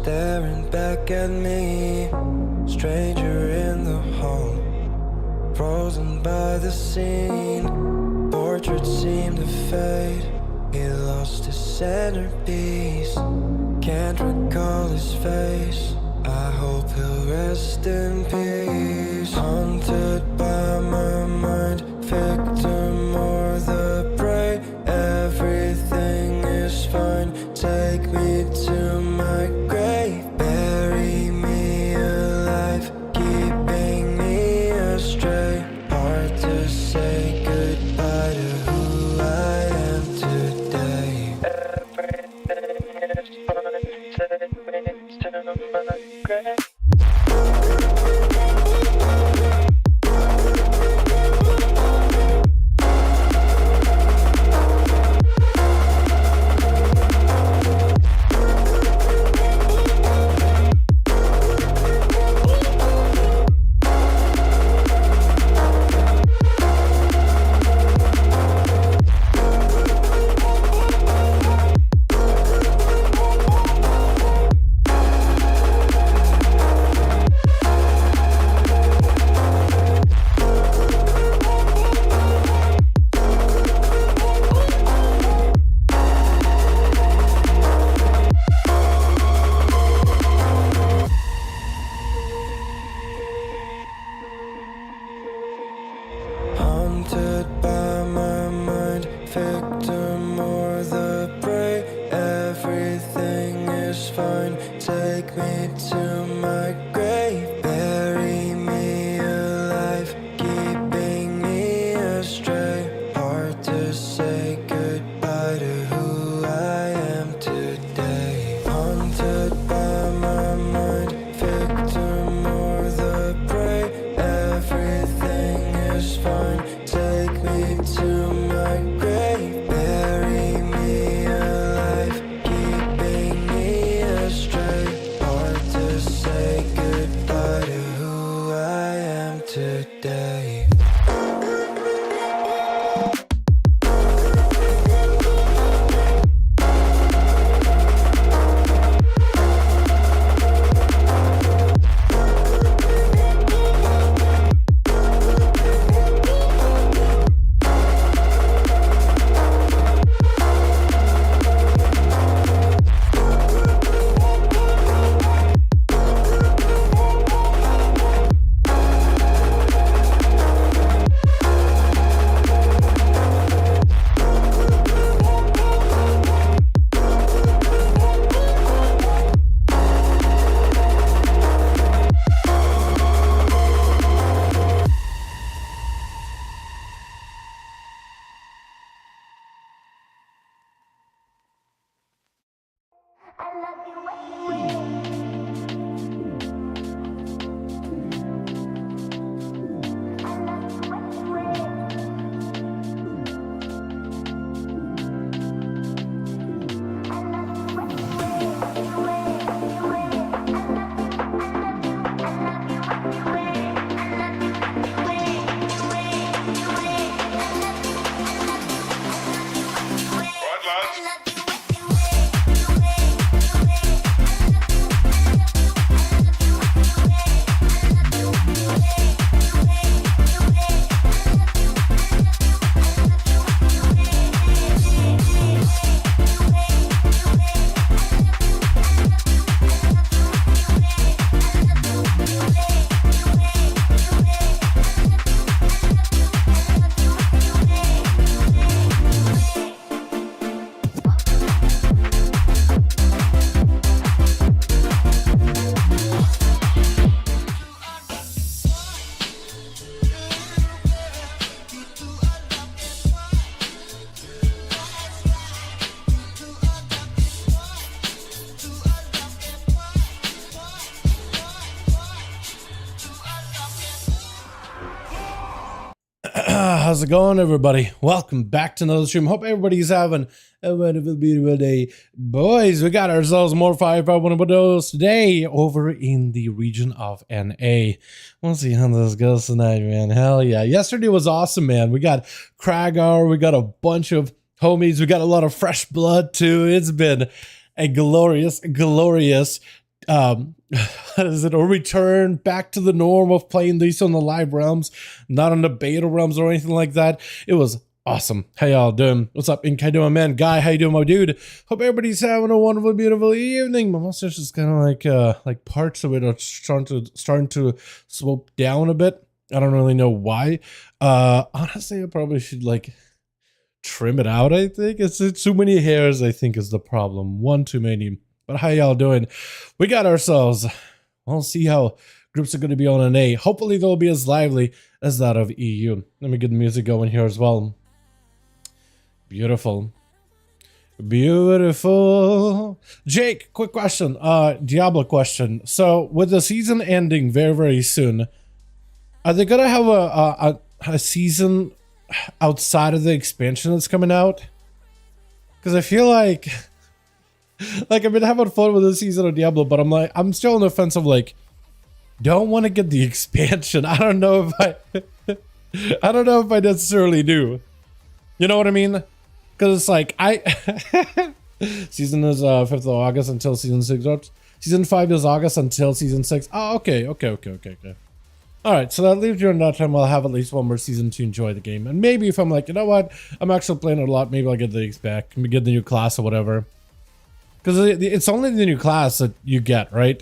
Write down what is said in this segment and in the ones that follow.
staring back at me, stranger in the hall, frozen by the scene. Portrait seemed to fade, he lost his centerpiece. Can't recall his face, I hope he'll rest in peace. Haunted by my mind, victim or the prey, everything is fine. Take me to my grave, bury me alive, keeping me astray. Hard to say goodbye to who I am today. Everything is fine, take me to my grave. Haunted by my mind, victim or the prey, everything is fine. Take me to my grave, bury me alive, keeping me astray. Hard to say goodbye to who I am today. Haunted by my mind, victim or the prey, everything is fine. Take me to my grave, bury me alive, keeping me astray. Hard to say goodbye to who I am today. How's it going, everybody? Welcome back to another stream. Hope everybody's having a wonderful, beautiful day. Boys, we got ourselves more 5V5 1V1 DUELS today over in the region of NA. We'll see how this goes tonight, man. Hell yeah. Yesterday was awesome, man. We got Kragar, we got a bunch of homies, we got a lot of fresh blood, too. It's been a glorious how is it, a return back to the norm of playing these on the live realms, not on the beta realms or anything like that. It was awesome. How y'all doing? What's up, Ink? How you doing, man? Guy, how you doing, my dude? Hope everybody's having a wonderful, beautiful evening. My mustache is kind of like parts of it are starting to slope down a bit. I don't really know why. Honestly, I probably should like trim it out. I think it's too many hairs. I think is the problem. One too many. But how y'all doing? We got ourselves. We'll see how groups are going to be on NA. Hopefully they'll be as lively as that of EU. Let me get the music going here as well. Beautiful. Beautiful. Jake, quick question. Diablo question. So with the season ending very, very soon, are they going to have a season outside of the expansion that's coming out? Because I feel like I've been having fun with this season of Diablo, but I'm still on the fence of like, don't want to get the expansion. I don't know if I necessarily do. You know what I mean? Because it's like season is 5th of August until season 6 drops. Season 5 is August until season 6. Oh, okay. All right, so that leaves during that time I'll have at least one more season to enjoy the game. And maybe if I'm like, you know what, I'm actually playing it a lot, maybe I'll get the back, maybe get the new class or whatever. Because it's only the new class that you get, right?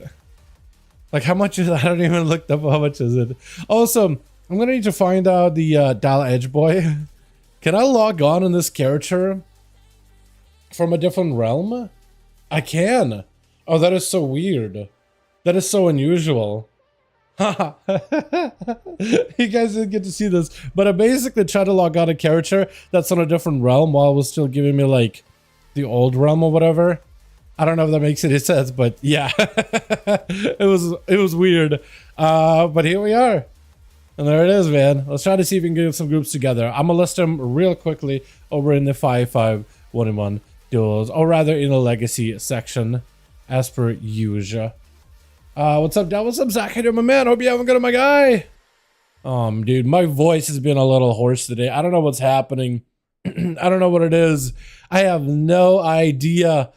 Like how much is, I don't even look up how much is it. Also, I'm gonna need to find out the Dal Edge boy. Can I log on in this character from a different realm? I can. Oh, that is so weird. That is so unusual. Haha. You guys didn't get to see this, but I basically tried to log on a character that's on a different realm while it was still giving me like the old realm or whatever. I don't know if that makes any sense, but yeah. it was weird. But here we are. And there it is, man. Let's try to see if we can get some groups together. I'm gonna list them real quickly over in the 5v5 1v1 duels, or rather in the legacy section, as per usual. What's up, Dal? What's up, Zach? How you doing, my man? Hope you having good, my guy. Dude, my voice has been a little hoarse today. I don't know what's happening. I don't know what it is. I have no idea.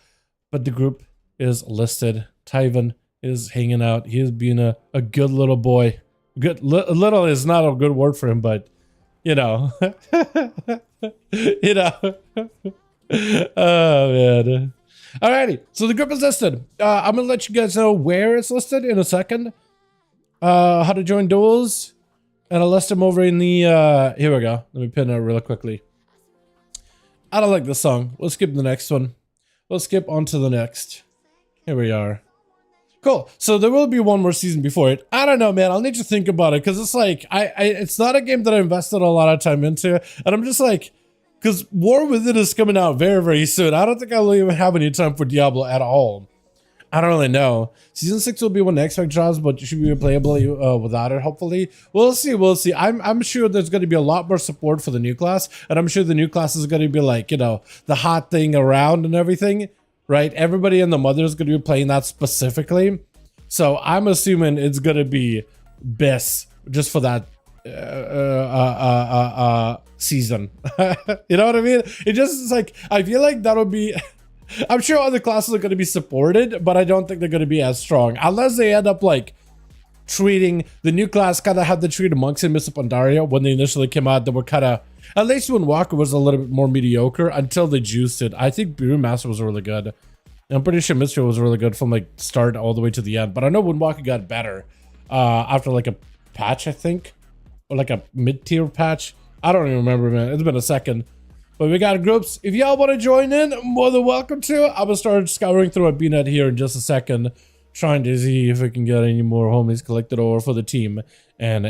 But the group is listed. Tyven is hanging out. He is being a good little boy. Good little is not a good word for him, but you know. You know. Oh man. Alrighty, so the group is listed. I'm gonna let you guys know where it's listed in a second. How to join duels. And I'll list them over in the here we go. Let me pin it really quickly. I don't like this song. We'll skip the next one. We'll skip on to the next. Here we are. Cool. So there will be one more season before it. I don't know, man. I'll need to think about it because it's like it's not a game that I invested a lot of time into, and I'm just like, because War Within is coming out very, very soon. I don't think I'll even have any time for Diablo at all. I don't really know. Season 6 will be when the X-Fact drops, but it should be playable without it, hopefully. We'll see, we'll see. I'm sure there's going to be a lot more support for the new class, and I'm sure the new class is going to be like, you know, the hot thing around and everything, right? Everybody in the Mother is going to be playing that specifically. So I'm assuming it's going to be best just for that season. You know what I mean? It just is like, I feel like that'll be... I'm sure other classes are going to be supported, but I don't think they're going to be as strong. Unless they end up like treating the new class kind of had to treat Monks and Mists of Pandaria when they initially came out. They were kind of, at least when Walker was a little bit more mediocre until they juiced it. I think Brewmaster was really good. I'm pretty sure Mystery was really good from like start all the way to the end. But I know when Walker got better after like a patch, I think, or like a mid-tier patch. I don't even remember, man. It's been a second. But we got groups. If y'all want to join in, more than welcome to. I'm gonna start scouring through a BNet here in just a second, trying to see if we can get any more homies collected over for the team. And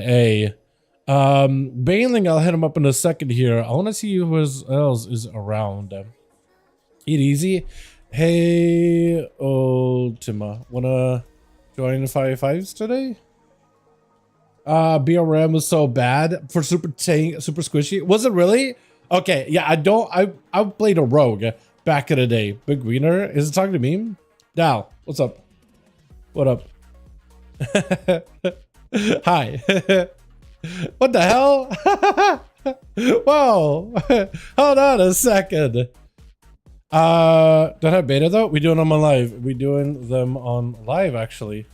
Bailing, I'll hit him up in a second here. I want to see who else is around. Eat easy. Hey, Ultima, wanna join the 5v5s today? BRM was so bad for super squishy. Was it really? Okay, yeah, I played a rogue back in the day. Big Wiener, is it talking to me? Dal, what's up? What up? Hi. What the hell? Whoa. Hold on a second. Don't have beta though? We doing them on live. We doing them on live actually.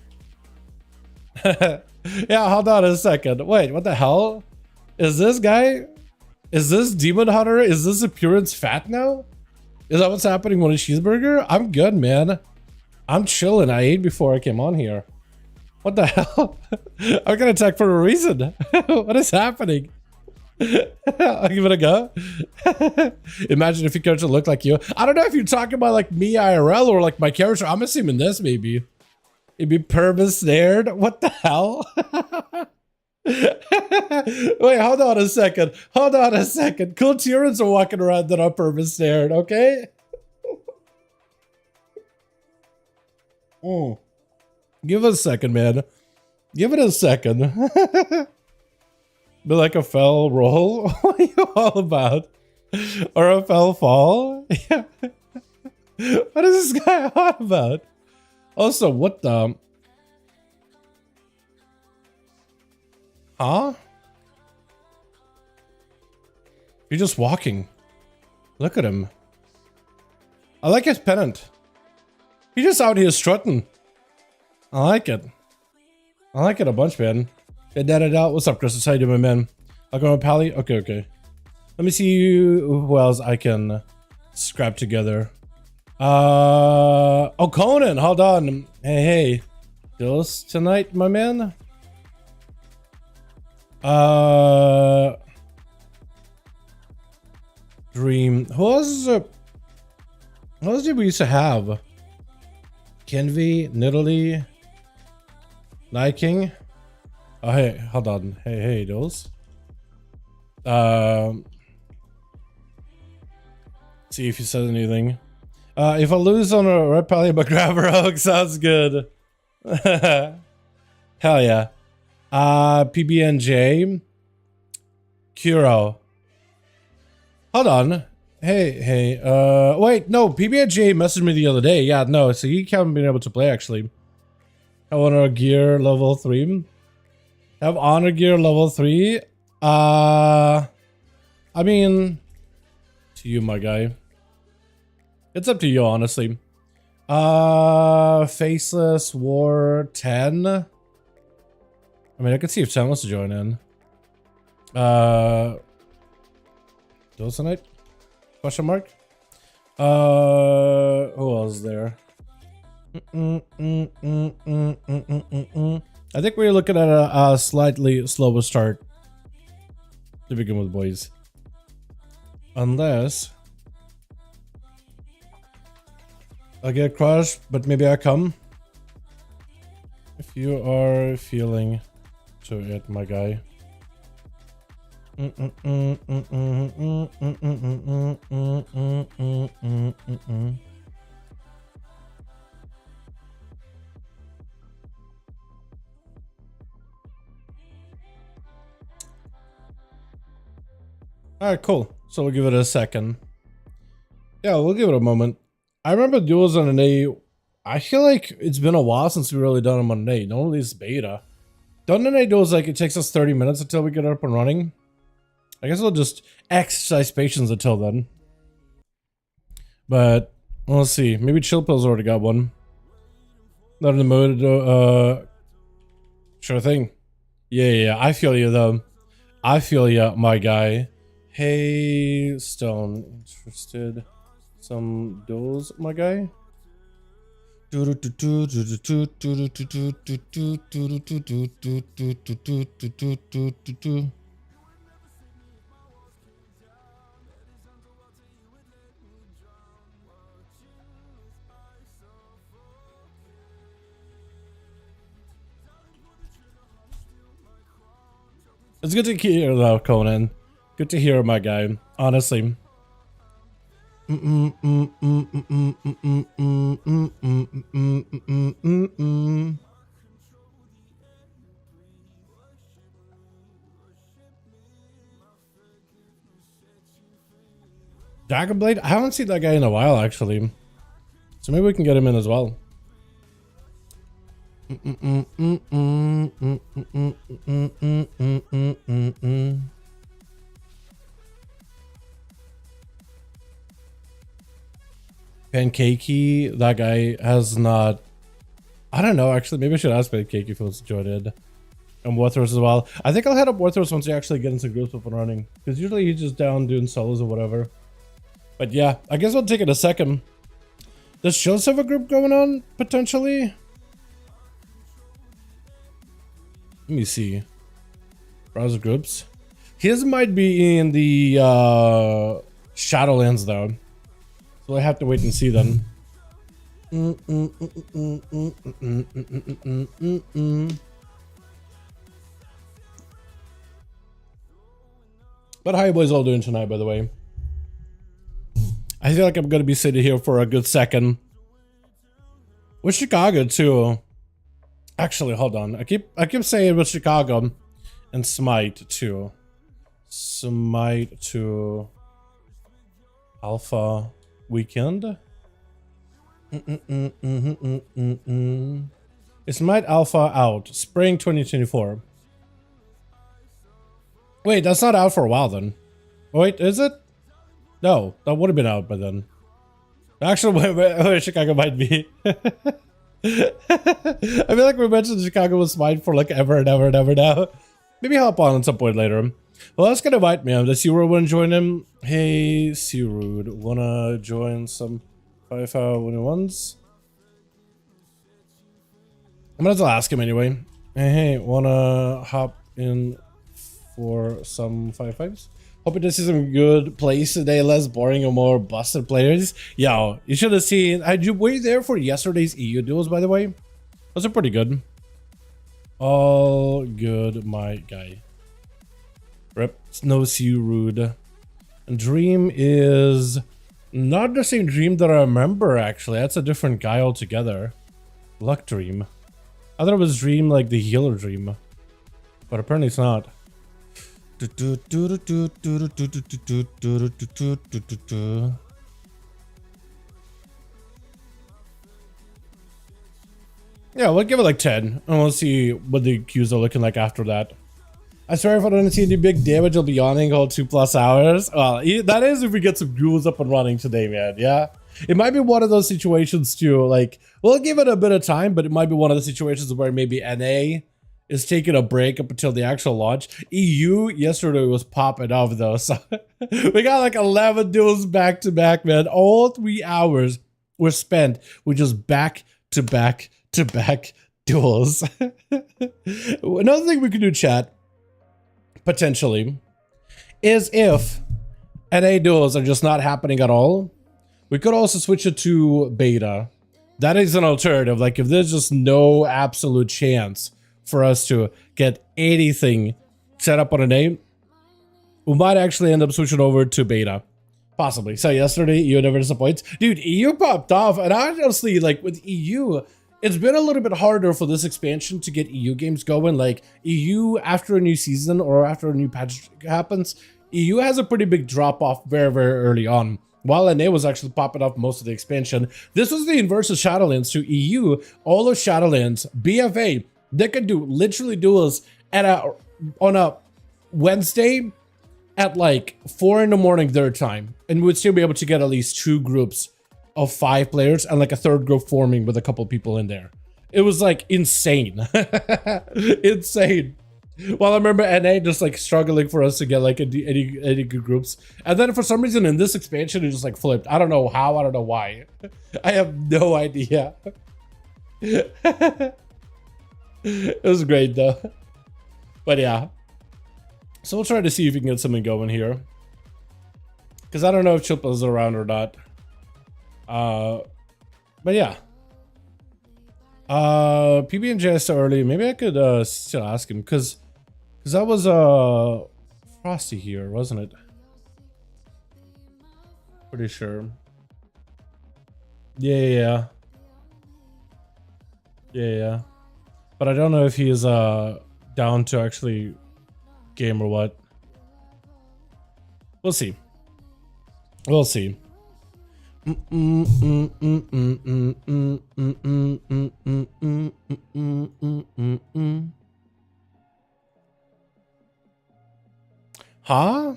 Yeah, hold on a second. Wait, what the hell? Is this guy? Is this Demon Hunter? Is this Appearance fat now? Is that what's happening with a cheeseburger? I'm good, man. I'm chilling. I ate before I came on here. What the hell? I'm gonna attack for a reason. What is happening? I'll give it a go. Imagine if your character looked like you. I don't know if you're talking about like me IRL or like my character. I'm assuming this maybe. It'd be perma snared. What the hell? Wait, hold on a second. Hold on a second. Cool Tyrants are walking around that are perma snared, okay? Give it a second, man. Give it a second. Be like a fell roll? What are you all about? Or a fell fall? Yeah. What is this guy on about? Also, what the... Huh? You're just walking. Look at him. I like his pennant. He's just out here strutting. I like it. I like it a bunch, man. What's up, Chris? How you doing, my man? I'll go with Pally. Okay. Let me see who else I can scrap together. Oh, Conan, hold on. Hey. Duels tonight, my man? Dream. Who else did we used to have? Kenvi, Nidalee, Night King. Oh, hey, hold on. Hey, Duels. See if he says anything. If I lose on a red pally, but grab her oak, sounds good. Hell yeah. PBNJ. Kuro. Hold on. Hey. Wait, no, PBNJ messaged me the other day. Yeah, no, so he haven't been able to play actually. I want our gear level 3. Have honor gear level 3. I mean, to you, my guy. It's up to you, honestly. Faceless War 10. I mean, I could see if 10 wants to join in. Duels tonight? Question mark? Who else is there? I think we're looking at a slightly slower start to begin with, boys. Unless I get crushed, but maybe I come. If you are feeling to it, my guy. Alright, cool. So we'll give it a second. Yeah, we'll give it a moment. I remember Duels NA. I feel like it's been a while since we really done them on NA. Normally it's beta. Don't NA Duels like it takes us 30 minutes until we get up and running. I guess we'll just exercise patience until then. But we'll see. Maybe Chill Pill's already got one. Not in the mood. Sure thing. Yeah. I feel you though. I feel you, my guy. Hey, Stone, interested? Some duels, my guy? It's good to hear though, Conan. Good to hear, my guy. Honestly. Dragonblade? I haven't seen that guy in a while, actually. So maybe we can get him in as well. Pancakey, that guy has not. I don't know. Actually, maybe I should ask Pancakey if he wants to join in. And Warthros as well. I think I'll head up Warthros once you actually get into groups up and running. Because usually he's just down doing solos or whatever. But yeah, I guess I'll take it a second. Does Shills have a group going on, potentially? Let me see. Browser groups. His might be in the Shadowlands though. So I have to wait and see then. But how you boys all doing tonight, by the way? I feel like I'm gonna be sitting here for a good second. With Chicago too. Actually, hold on. I keep saying with Chicago and Smite too. Smite to Alpha Weekend. Is Smite Alpha out? Spring 2024. Wait, that's not out for a while then. Wait, is it? No, that would have been out by then. Actually, wait, Chicago might be. I feel like we mentioned Chicago was Smite for like ever and ever and ever now. Maybe hop on at some point later. Well, that's gonna invite me. Does Searude want to join him? Hey, Searude, wanna join some 5V5 1v1s? I'm gonna ask him anyway. Hey, wanna hop in for some 5v5s? Hoping to see some good plays today, less boring and more busted players. Yo, you should have seen. Were you there for yesterday's EU duels, by the way? Those are pretty good. All good, my guy. Rip, no Searude. And Dream is not the same Dream that I remember, actually. That's a different guy altogether. Luck Dream. I thought it was Dream like the healer Dream. But apparently it's not. Yeah, we'll give it like 10, and we'll see what the queues are looking like after that. I swear if I don't see any big damage, I'll be yawning all 2+ hours. Well, that is if we get some duels up and running today, man, yeah? It might be one of those situations too, like, we'll give it a bit of time, but it might be one of the situations where maybe NA is taking a break up until the actual launch. EU yesterday was popping off though, so we got like 11 duels back to back, man. All 3 hours were spent with just back to back duels. Another thing we could do, chat, potentially, is if NA duels are just not happening at all, we could also switch it to beta. That is an alternative. Like if there's just no absolute chance for us to get anything set up on a name, we might actually end up switching over to beta. Possibly. So yesterday, EU never disappoints. Dude, EU popped off, and honestly, like with EU, it's been a little bit harder for this expansion to get EU games going. Like EU, after a new season or after a new patch happens, EU has a pretty big drop off very, very early on. While NA was actually popping off most of the expansion. This was the inverse of Shadowlands. To EU, all of Shadowlands, BFA, they could do literally duels at on a Wednesday at like 4 in the morning their time, and we would still be able to get at least 2 groups of 5 players and like a 3rd group forming with a couple people in there. It was like insane. Insane. Well, I remember NA just like struggling for us to get like any good groups, and then for some reason in this expansion it just like flipped. I don't know how, I don't know why. I have no idea. It was great though. But yeah, so we'll try to see if we can get something going here, because I don't know if Chupa's around or not. But yeah, PB&J is so early. Maybe I could still ask him, because that was Frosty here, wasn't it? Pretty sure. Yeah. But I don't know if he is down to actually game or what. We'll see. We'll see. Huh?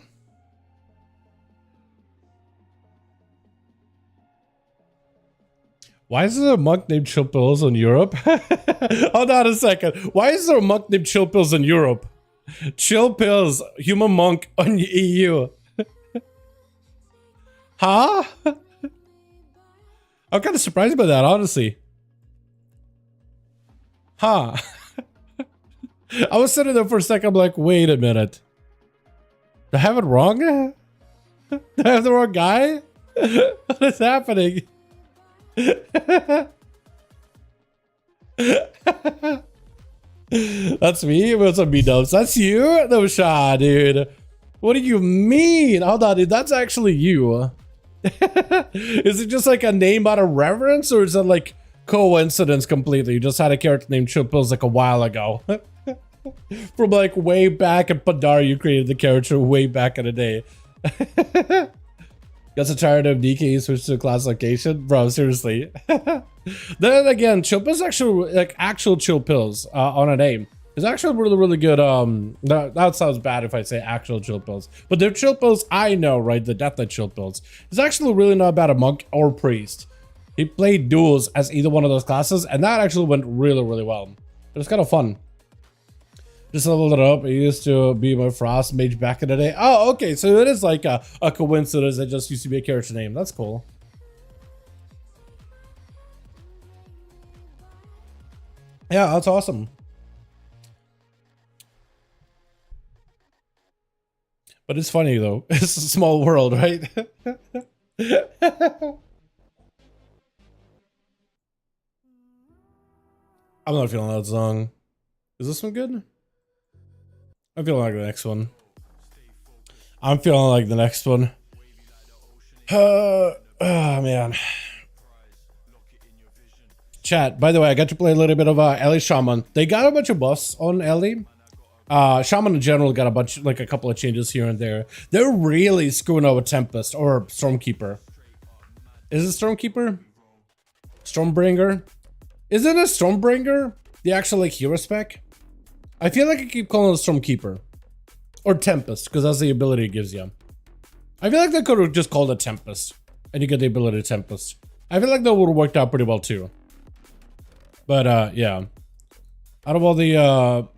Why is there a monk named Chill Pills in Europe? Hold on a second. Why is there a monk named Chill Pills in Europe? Chill Pills, human monk on EU. Huh? I'm kind of surprised by that, honestly. Huh. I was sitting there for a second, I'm like, wait a minute. Did I have it wrong? Did I have the wrong guy? What is happening? That's me? What's up, B-dubs? That's you? No shot, dude. What do you mean? Hold on, dude. That's actually you. Is it just like a name out of reverence, or is it like coincidence completely? You just had a character named Chill Pills like a while ago. From like way back in Padar, you created the character way back in the day. Got so tired of DK switch to class location? Bro, seriously. Then again, Chill Pills actually like actual Chill Pills on a name. It's actually really, really good. That sounds bad if I say actual Chill Pills. But they're Chill Pills I know, right? The Death Knight Chill Pills. It's actually really not bad a monk or priest. He played duels as either one of those classes, and that actually went really, really well. It was kind of fun. Just leveled it up. I used to be my Frost mage back in the day. Oh, okay. So it is like a coincidence that just used to be a character name. That's cool. Yeah, that's awesome. But it's funny though. It's a small world, right? I'm not feeling that song. Is this one good? I'm feeling like the next one. I'm feeling like the next one. Oh man. Chat, by the way, I got to play a little bit of Ellie Shaman. They got a bunch of buffs on Ellie. Shaman in general got a couple of changes here and there. They're really screwing over Tempest or Stormkeeper. Is it Stormkeeper? Stormbringer? Isn't it Stormbringer the actual like hero spec? I feel like I keep calling it Stormkeeper or Tempest because that's the ability it gives you. I feel like they could have just called it Tempest and you get the ability Tempest. I feel like that would have worked out pretty well too. But yeah, out of all the out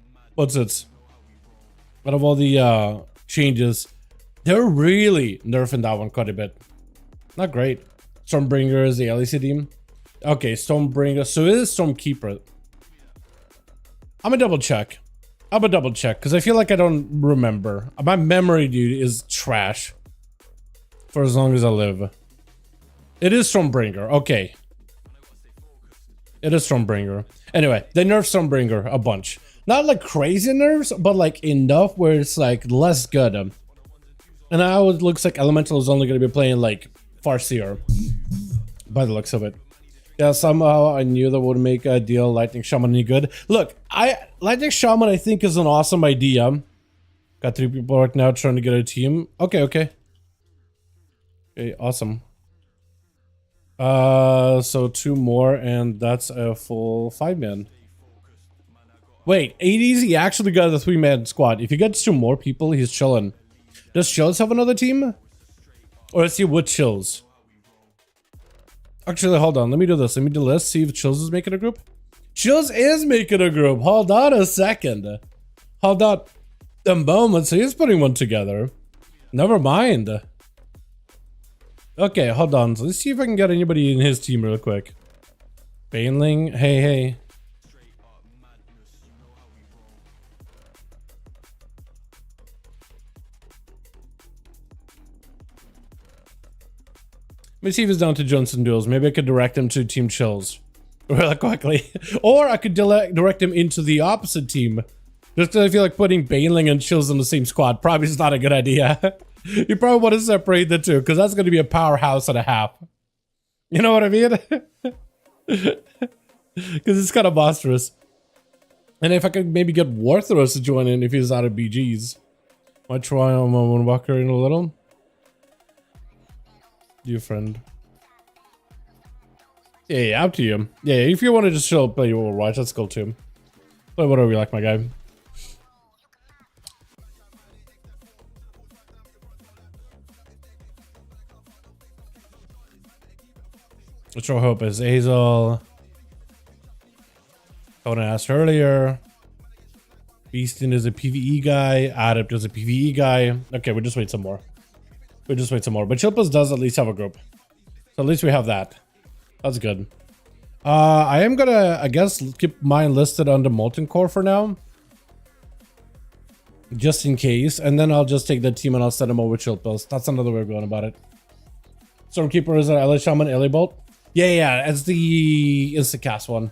of all the changes, they're really nerfing that one quite a bit. Not great. Stormbringer is the LEC team. Okay, Stormbringer. So it is Stormkeeper. I'm gonna double check. Because I feel like I don't remember. My memory, dude, is trash. For as long as I live. It is Stormbringer. Okay. It is Stormbringer. Anyway, they nerfed Stormbringer a bunch. Not like crazy nerfs, but like enough where it's like less good. And now it looks like Elemental is only going to be playing like Farseer. By the looks of it. Yeah, somehow I knew that would make a deal Lightning Shaman any good. Look, Lightning Shaman I think is an awesome idea. Got 3 people right now trying to get a team. Okay, okay. Okay, awesome. So 2 more and that's a full 5-man. Wait, he actually got a 3-man squad. If he gets 2 more people, he's chilling. Does Chills have another team? Or is he with Chills? Actually, hold on. Let me do this. Let me do this. See if Chills is making a group. Chills is making a group. Hold on a second. Hold on a moment. So he's putting one together. Never mind. Okay, hold on. So let's see if I can get anybody in his team real quick. Baneling. Hey, hey. Let me see if he's down to Johnson Duels. Maybe I could direct him to Team Chills really quickly. Or I could direct him into the opposite team. Just because I feel like putting Baneling and Chills in the same squad probably is not a good idea. You probably want to separate the two because that's going to be a powerhouse and a half. You know what I mean? Because it's kind of monstrous. And if I could maybe get Warthros to join in if he's out of BGs. Might try on Moonwalker in a little. You friend. Yeah, up to you. Yeah, if you want to just chill, play your Overwatch, that's cool too. Play whatever you like, my guy. Which I hope is Hazel. Conan asked earlier. Beastin is a PvE guy. Adept is a PvE guy. Okay, we'll just wait some more. We'll just wait some more. But Chilpas does at least have a group. So at least we have that. That's good. I am gonna, I guess, keep mine listed under Molten Core for now. Just in case. And then I'll just take the team and I'll send them over Chilpas. That's another way of going about it. Stormkeeper is an LA Shaman, LA Bolt. Yeah, it's the Instacast one.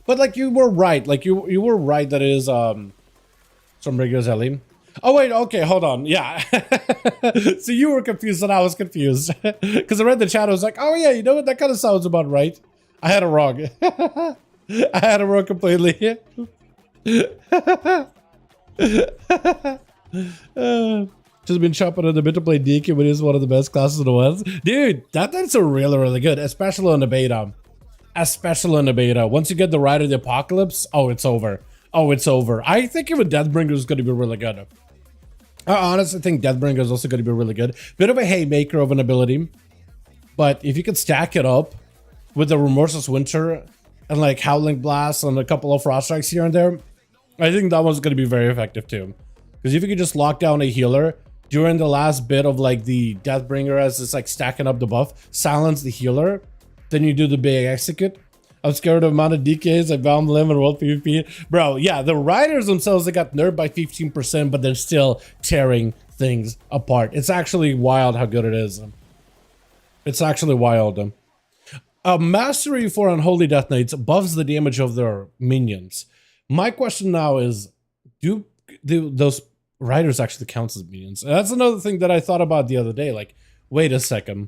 But like you were right. Like you were right that it is Stormbreaker's LA. Oh wait, okay, hold on. Yeah. So you were confused and I was confused. Because I read the chat, I was like, oh yeah, you know what? That kind of sounds about right. I had it wrong. I had it wrong completely. Just been chopping on the bit to play DK, but it is one of the best classes in the world. Dude, that's a really good, especially on the beta. Especially on the beta. Once you get the Ride of the Apocalypse, oh, it's over. Oh, it's over. I think even Deathbringer is going to be really good. I honestly think Deathbringer is also going to be really good. Bit of a haymaker of an ability. But if you could stack it up with the Remorseless Winter and like Howling Blast and a couple of Frost Strikes here and there, I think that one's going to be very effective too. Because if you could just lock down a healer during the last bit of like the Deathbringer as it's like stacking up the buff, silence the healer, then you do the big execute. I'm scared of the amount of DKs I bound them in World PvP. Bro, yeah, the riders themselves, they got nerfed by 15%, but they're still tearing things apart. It's actually wild how good it is. It's actually wild. Mastery for Unholy Death Knights buffs the damage of their minions. My question now is, do those riders actually count as minions? That's another thing that I thought about the other day. Like, wait a second.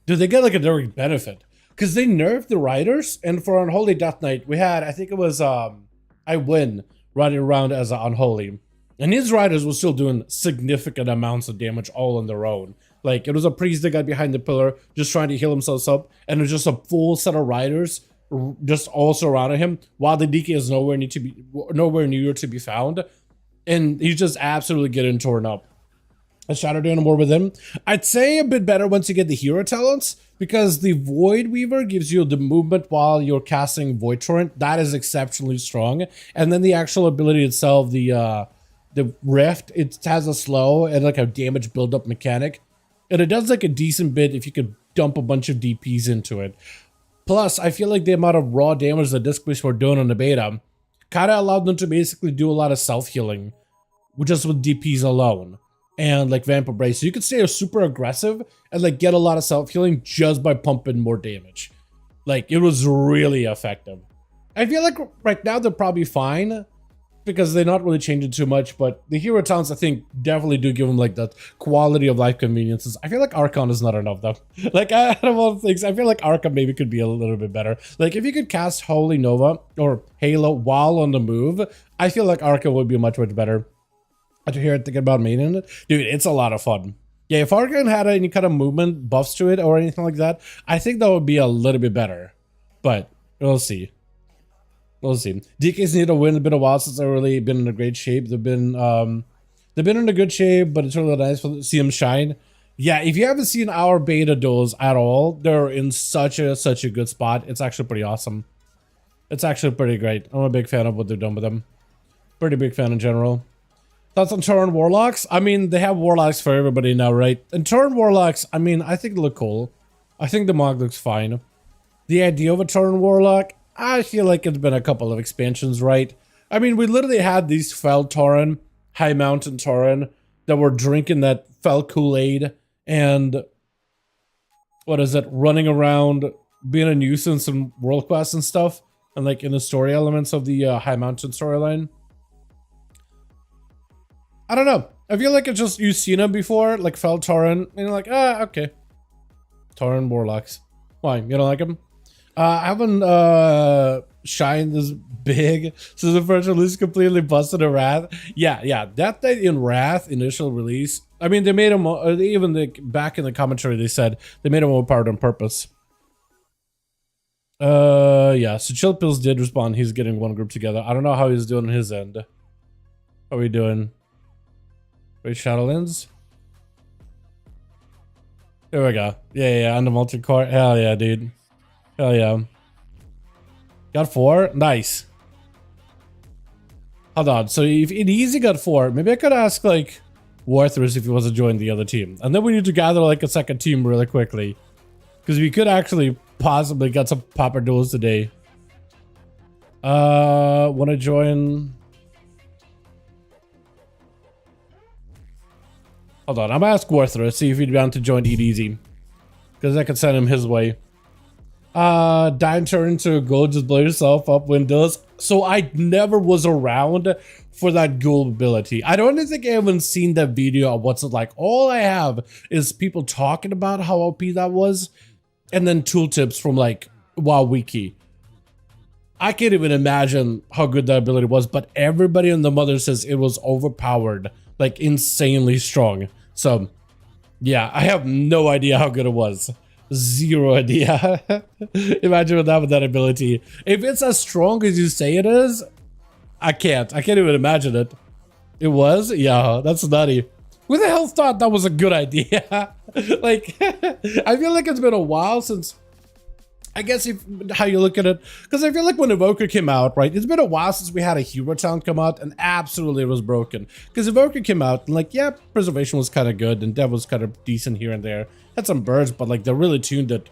Do they get like a direct benefit? Because they nerfed the riders, and for Unholy Death Knight, we had, I think it was, I win riding around as an Unholy. And his riders were still doing significant amounts of damage all on their own. Like, it was a priest that got behind the pillar, just trying to heal themselves up, and it was just a full set of riders just all surrounding him, while the DK is nowhere near to be found. And he's just absolutely getting torn up. A Shadow doing more with him. I'd say a bit better once you get the hero talents, because the Void Weaver gives you the movement while you're casting Void Torrent. That is exceptionally strong. And then the actual ability itself, the Rift, it has a slow and like a damage build-up mechanic. And it does like a decent bit if you could dump a bunch of DPs into it. Plus, I feel like the amount of raw damage that Disc Beasts were doing on the beta kind of allowed them to basically do a lot of self-healing, just with DPs alone. And like Vampire Brace, so you could stay super aggressive and like get a lot of self-healing just by pumping more damage. Like, it was really effective. I feel like right now they're probably fine because they're not really changing too much, but the hero talents I think definitely do give them like that quality of life conveniences. I feel like Archon is not enough though. Like, out of all things, I feel like Archon maybe could be a little bit better. Like, if you could cast Holy Nova or Halo while on the move, I feel like Archon would be much better. To hear it thinking about maintaining it, dude, it's a lot of fun. Yeah, if Archon had any kind of movement buffs to it or anything like that, I think that would be a little bit better. But we'll see. We'll see. DKs need to win. It's been a while since they've really been in a great shape. They've been in a good shape, but it's really nice to see them shine. Yeah, if you haven't seen our beta duels at all, they're in such a good spot. It's actually pretty awesome. It's actually pretty great. I'm a big fan of what they've done with them. Pretty big fan in general. Thoughts on Tauren Warlocks? I mean, they have Warlocks for everybody now, right? And Tauren Warlocks, I mean, I think they look cool. I think the mod looks fine. The idea of a Tauren Warlock, I feel like it's been a couple of expansions, right? I mean, we literally had these Fell Tauren, High Mountain Tauren, that were drinking that Fell Kool-Aid and, what is it, running around, being a nuisance in World Quests and stuff, and like in the story elements of the High Mountain storyline. I don't know. I feel like it's just, you've seen them before, like Fell Tauren, and you're like, ah, okay. Tauren Warlocks. Why? You don't like them? I haven't shined this big since the first release completely busted a Wrath. Yeah. That Knight in Wrath initial release, I mean, they made him, even back in the commentary, they said they made him overpowered on purpose. Yeah, so Chill Pills did respond. He's getting one group together. I don't know how he's doing on his end. How are we doing? Wait, Shadowlands? There we go. Yeah, on the multi-core. Hell yeah, dude. Hell yeah. Got 4? Nice. Hold on. So if it easy got 4, maybe I could ask like Warthros if he wants to join the other team. And then we need to gather like a second team really quickly. Because we could actually possibly get some popper duels today. Wanna join? Hold on, I'm gonna ask Warthros, see if he'd want to join Eat Easy. Because I could send him his way. Dime turn to go just blow yourself up windows. So I never was around for that ghoul ability. I don't think I haven't seen that video of what's it like. All I have is people talking about how OP that was, and then tooltips from like WoW Wiki. I can't even imagine how good that ability was, but everybody on the mother says it was overpowered, like insanely strong. So yeah, I have no idea how good it was. Zero idea. Imagine that with that ability. If it's as strong as you say it is, I can't even imagine it. It was? Yeah, that's nutty. Who the hell thought that was a good idea? Like, I feel like it's been a while since, I guess if how you look at it, because I feel like when Evoker came out, right, it's been a while since we had a hero town come out, and absolutely it was broken. Because Evoker came out, and like, yeah, preservation was kind of good, and dev was kind of decent here and there. Had some birds, but like they really tuned it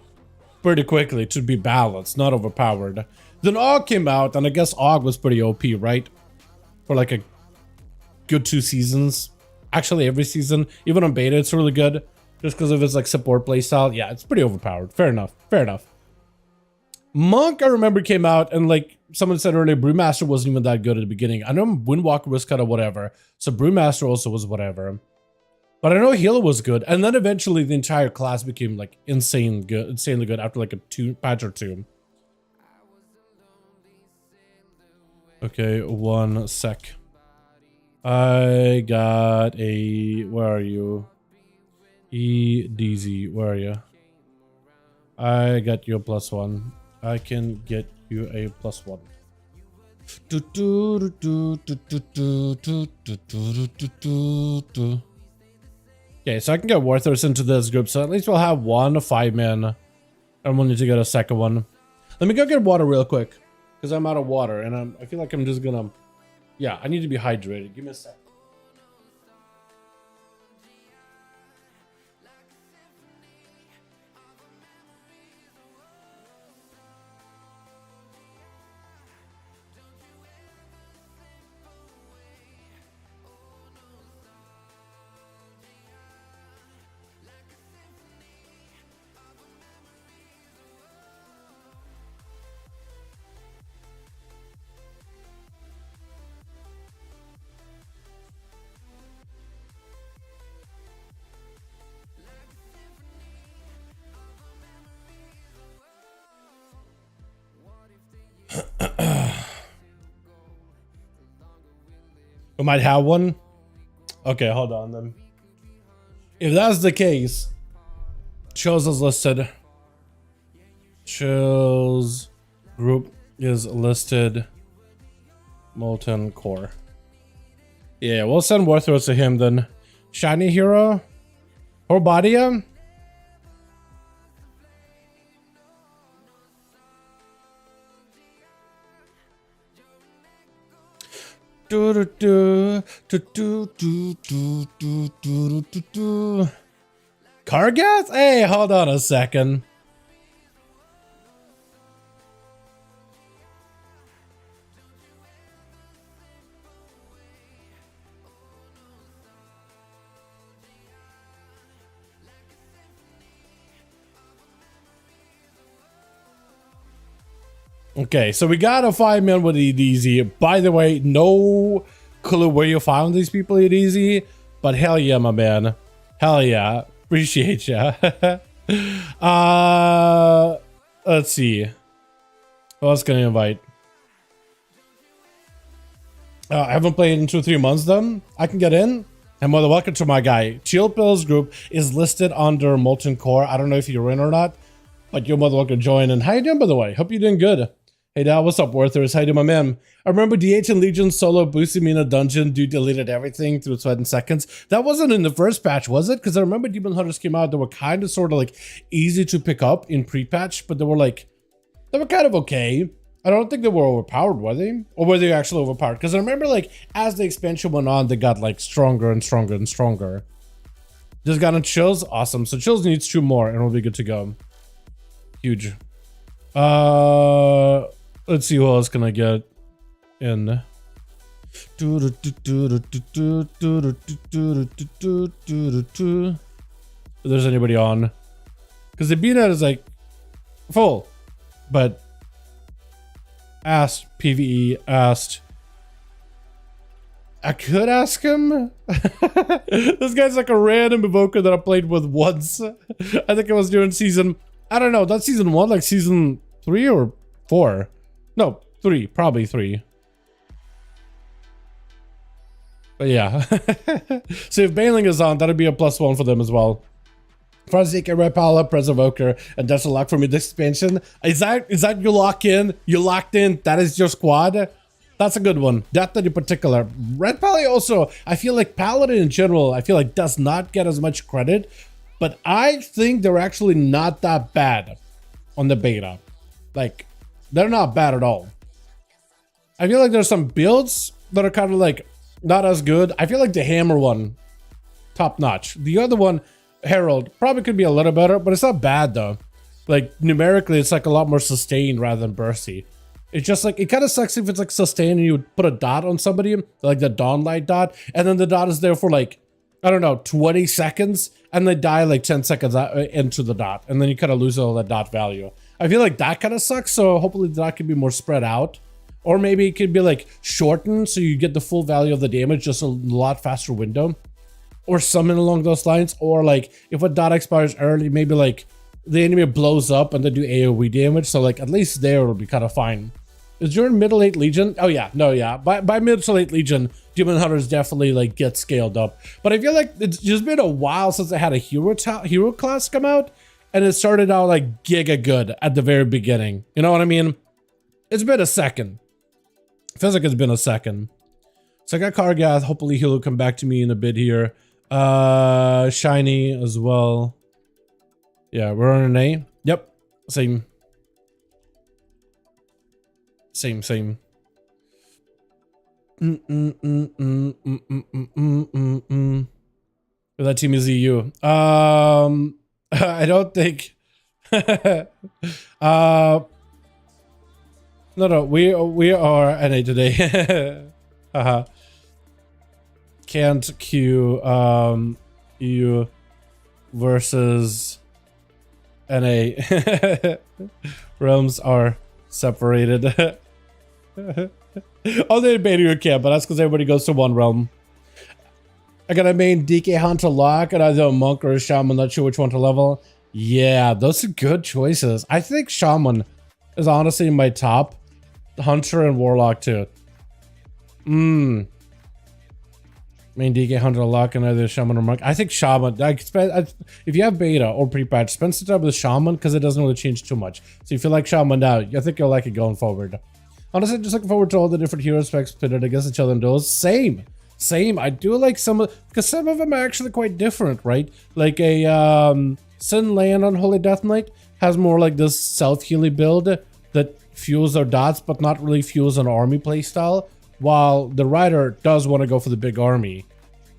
pretty quickly to be balanced, not overpowered. Then AUG came out, and I guess AUG was pretty OP, right? For like a good 2 seasons. Actually, every season, even on beta, it's really good. Just because of its like support playstyle. Yeah, it's pretty overpowered. Fair enough. Fair enough. Monk, I remember, came out, and like someone said earlier, Brewmaster wasn't even that good at the beginning. I know Windwalker was kind of whatever. So Brewmaster also was whatever. But I know Healer was good, and then eventually the entire class became like insanely good after like a patch or 2. Okay, 1 sec. I got a, where are you? EDZ, where are you? I got you a +1. I can get you a +1. Okay, so I can get Warthros into this group, so at least we'll have 1 5-man. And we'll need to get a second one. Let me go get water real quick, because I'm out of water, and I feel like I'm just gonna... Yeah, I need to be hydrated. Give me a sec. We might have one. Okay, hold on then. If that's the case, Chills is listed. Chills group is listed. Molten Core. Yeah, we'll send Warthros to him then. Shiny Hero? Horbadia? Kargath? Hey, hold on a second. Okay, so we got a 5-man with EDZ. By the way, no clue where you found these people, EDZ, but hell yeah, my man. Hell yeah. Appreciate ya. Let's see. Who else can I invite? I haven't played in 2-3 months then. I can get in. And mother, welcome to my guy. Chill Pills group is listed under Molten Core. I don't know if you're in or not, but you're mother welcome to join. And how you doing, by the way? Hope you're doing good. Hey Dal, what's up, Warthros? How you doing, my man? I remember DH and Legion solo boosted me in a dungeon. Dude deleted everything through sweat and seconds. That wasn't in the first patch, was it? Because I remember Demon Hunters came out. They were kind of sort of like easy to pick up in pre-patch, but they were like They were kind of okay. I don't think they were overpowered, were they? Or were they actually overpowered? Because I remember, like, as the expansion went on, they got, like, stronger and stronger and stronger. Just got on chills. Awesome. So chills needs 2 more and we'll be good to go. Huge. Let's see who else can I get in. If there's anybody on. Because the BNet is, like, full. But asked, PvE asked. I could ask him. This guy's like a random evoker that I played with once. I think it was during season, I don't know, that's season 1, like season 3 or 4. No, 3, probably 3. But yeah. So if Bailing is on, that'd be a +1 for them as well. Frazika, Red Pala, Press Evoker, and that's a lock for mid expansion. Is that you lock in? You locked in? That is your squad? That's a good one. That in particular. Red Pally also, I feel like Paladin in general, I feel like does not get as much credit, but I think they're actually not that bad on the beta. Like, they're not bad at all. I feel like there's some builds that are kind of like not as good. I feel like the Hammer one, top notch. The other one, Herald, probably could be a little better, but it's not bad though. Like numerically, it's like a lot more sustained rather than bursty. It's just like, it kind of sucks if it's like sustained and you would put a dot on somebody, like the Dawnlight dot, and then the dot is there for like, I don't know, 20 seconds, and they die like 10 seconds into the dot, and then you kind of lose all that dot value. I feel like that kind of sucks, so hopefully the dot can be more spread out. Or maybe it could be like shortened, so you get the full value of the damage, just a lot faster window. Or something along those lines. Or like, if a dot expires early, maybe like the enemy blows up and they do AoE damage, so like at least there it'll be kind of fine. Is during mid to late Legion? Oh yeah, no, yeah. By mid to late Legion, Demon Hunters definitely like get scaled up. But I feel like it's just been a while since I had a hero class come out, and it started out like giga good at the very beginning. You know what I mean? It's been a second. Feels like it's been a second. So I got Kargath. Hopefully he'll come back to me in a bit here. Shiny as well. Yeah, we're on an A. Yep, same. Same. That team is EU. I don't think. No, we are NA today. Can't queue EU versus NA. Realms are separated. Oh, they made you camp, but that's because everybody goes to one realm. I got a main DK Hunter lock and either a monk or a shaman, not sure which one to level. Yeah, those are good choices. I think shaman is honestly my top. Hunter and warlock too. Main DK Hunter lock and either shaman or monk. I think shaman. If you have beta or pre-patch, spend some time with shaman because it doesn't really change too much. So if you like shaman now, I think you'll like it going forward. Honestly, just looking forward to all the different hero specs pitted against each other in duels. Same. I do like some of, because some of them are actually quite different, right? Like a Sin Land on Holy Death Knight has more like this self-healing build that fuels their dots, but not really fuels an army playstyle, while the Rider does want to go for the big army.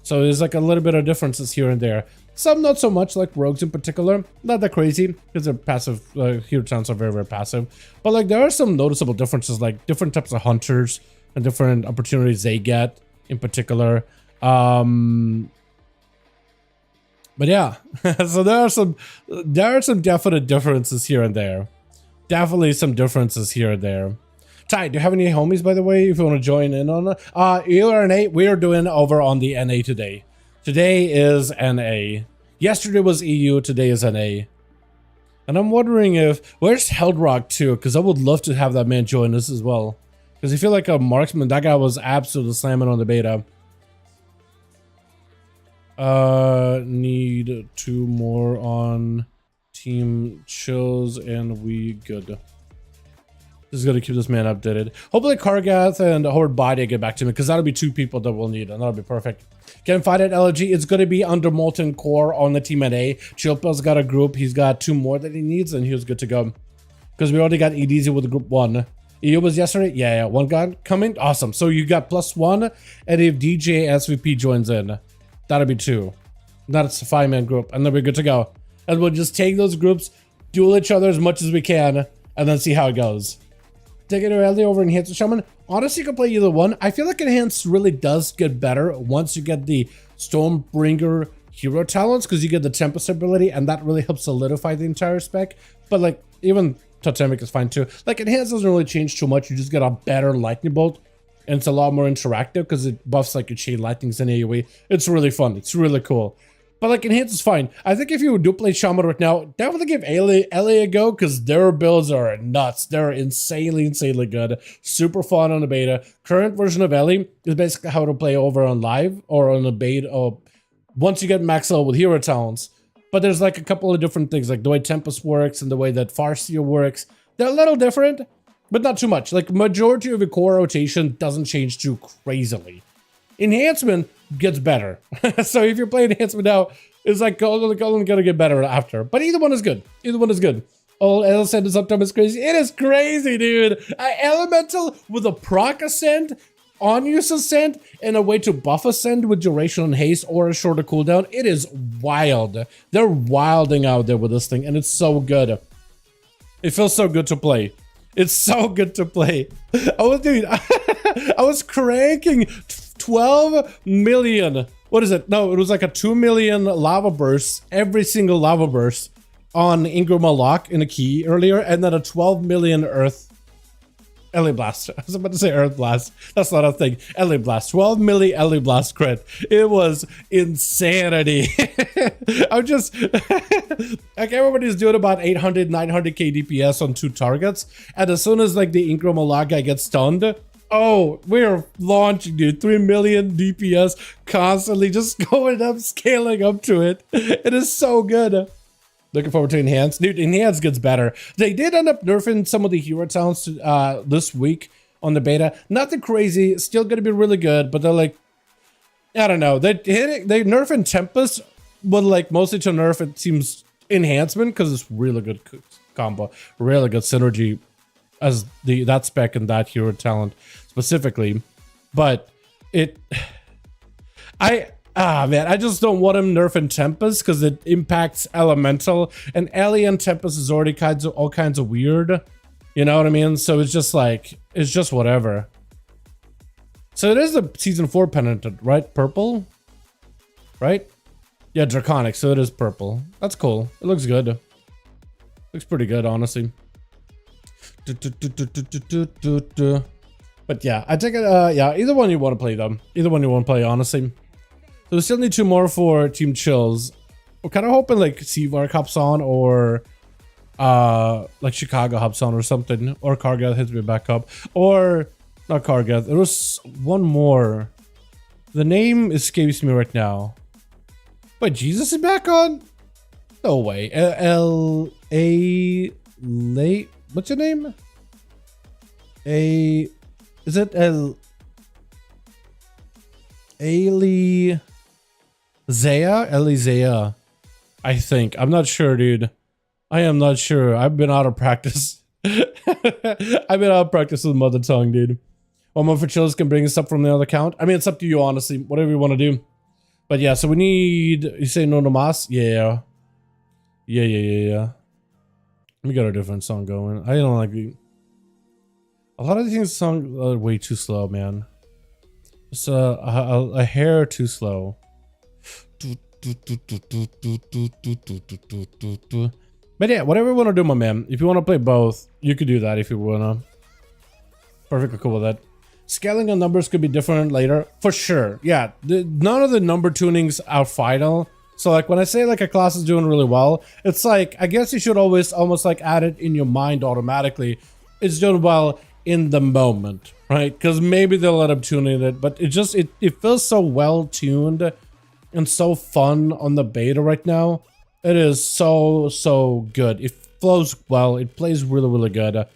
So there's like a little bit of differences here and there. Some not so much, like rogues in particular. Not that crazy, because their passive hero counts are very, very passive. But like there are some noticeable differences, like different types of hunters and different opportunities they get in particular. But yeah, so there are some definite differences here and there. Definitely some differences here and there. Ty, do you have any homies, by the way, if you want to join in on it? EU or NA? We are doing over on the NA today. Today is NA. Yesterday was EU, today is NA. And I'm wondering if... Where's Heldrock too? Because I would love to have that man join us as well. Because I feel like a marksman, that guy was absolutely slamming on the beta. Need 2 more on team chills and we good. Just gonna keep this man updated. Hopefully Kargath and Horde Body get back to me, because that'll be 2 people that we'll need, and that'll be perfect. Can fight at LG. It's gonna be under Molten Core on the team NA. Chillpill's got a group. He's got 2 more that he needs, and he was good to go. because we already got EDZ with group 1. EU was yesterday? Yeah, one gun coming. Awesome. So you got +1, and if DJ SVP joins in, that'll be 2. That's a 5-man group, and then we're good to go. And we'll just take those groups, duel each other as much as we can, and then see how it goes. Take it early over Enhanced Shaman. Honestly, you can play either one. I feel like Enhanced really does get better once you get the Stormbringer hero talents, because you get the Tempest ability, and that really helps solidify the entire spec. But like, even Totemic is fine too. Like, Enhanced doesn't really change too much. You just get a better lightning bolt, and it's a lot more interactive because it buffs like your chain lightnings and AoE. It's really fun. It's really cool. But like, Enhanced is fine. I think if you do play Shaman right now, definitely give LA a go, because their builds are nuts. They're insanely good. Super fun on the beta. Current version of Ellie is basically how to play over on live or on the beta. Once you get max level with hero talents. But there's like a couple of different things, like the way Tempest works and the way that Farseer works. They're a little different, but not too much. Like, majority of your core rotation doesn't change too crazily. Enhancement gets better. So if you're playing Enhancement now, it's like only gonna get better after. But either one is good. Either one is good. Oh, L said this uptime is crazy. It is crazy, dude. Elemental with a proc ascent, on-use ascent, and a way to buff ascent with duration and haste or a shorter cooldown. It is wild. They're wilding out there with this thing, and it's so good. It feels so good to play. It's so good to play. I was cranking 12 million. What is it? No, it was like a 2 million lava burst, every single lava burst on Ingram Lock in a key earlier, and then a 12 million Earth LA Blast. I was about to say Earth Blast. That's not a thing. LA Blast. 12 milli LA Blast crit. It was insanity. I'm just... like, everybody's doing about 800, 900k DPS on 2 targets. And as soon as, like, the Ingram Lock guy gets stunned, oh, we're launching, dude. 3 million DPS constantly just going up, scaling up to it. It is so good. Looking forward to Enhanced. Dude, Enhanced gets better. They did end up nerfing some of the hero talents this week on the beta. Nothing crazy. Still going to be really good, but they're like, I don't know. They nerfing Tempest, but like mostly to nerf, it seems, Enhancement, because it's really good combo. Really good synergy as that spec and that hero talent specifically. But man, I just don't want him nerfing Tempest because it impacts Elemental, and Ellie and Tempest is already all kinds of weird. You know what I mean? So it's just like, it's just whatever. So it is the season 4 penitent, right? Purple? Right? Yeah, Draconic, so it is purple. That's cool. It looks good. Looks pretty good, honestly. But yeah, I take it, yeah, either one you want to play, though. Either one you want to play, honestly. So we still need 2 more for Team Chills. We're kind of hoping like Seavark hops on, or like Chicago hops on or something, or Kargath hits me back up, or not Kargath. There was one more. The name escapes me right now. Wait, Jesus is back on? No way. What's your name? Is it Elizea, I think. I'm not sure, dude. I am not sure. I've been out of practice. I've been out of practice with mother tongue, dude. One more for Chills can bring us up from the other account. I mean, it's up to you, honestly. Whatever you want to do. But yeah, so we need... You say no mas? Yeah. Yeah. Let me get a different song going. I don't like the... A lot of these songs are way too slow, man. It's a hair too slow. But yeah, whatever you want to do, my man. If you want to play both, you could do that if you want to. Perfectly cool with that. Scaling on numbers could be different later, for sure. Yeah, none of the number tunings are final. So like when I say like a class is doing really well, it's like, I guess you should always almost like add it in your mind automatically. It's doing well in the moment, right? Because maybe they'll end up tuning it, but it feels so well tuned and so fun on the beta right now. It is so good. It flows well. It plays really good.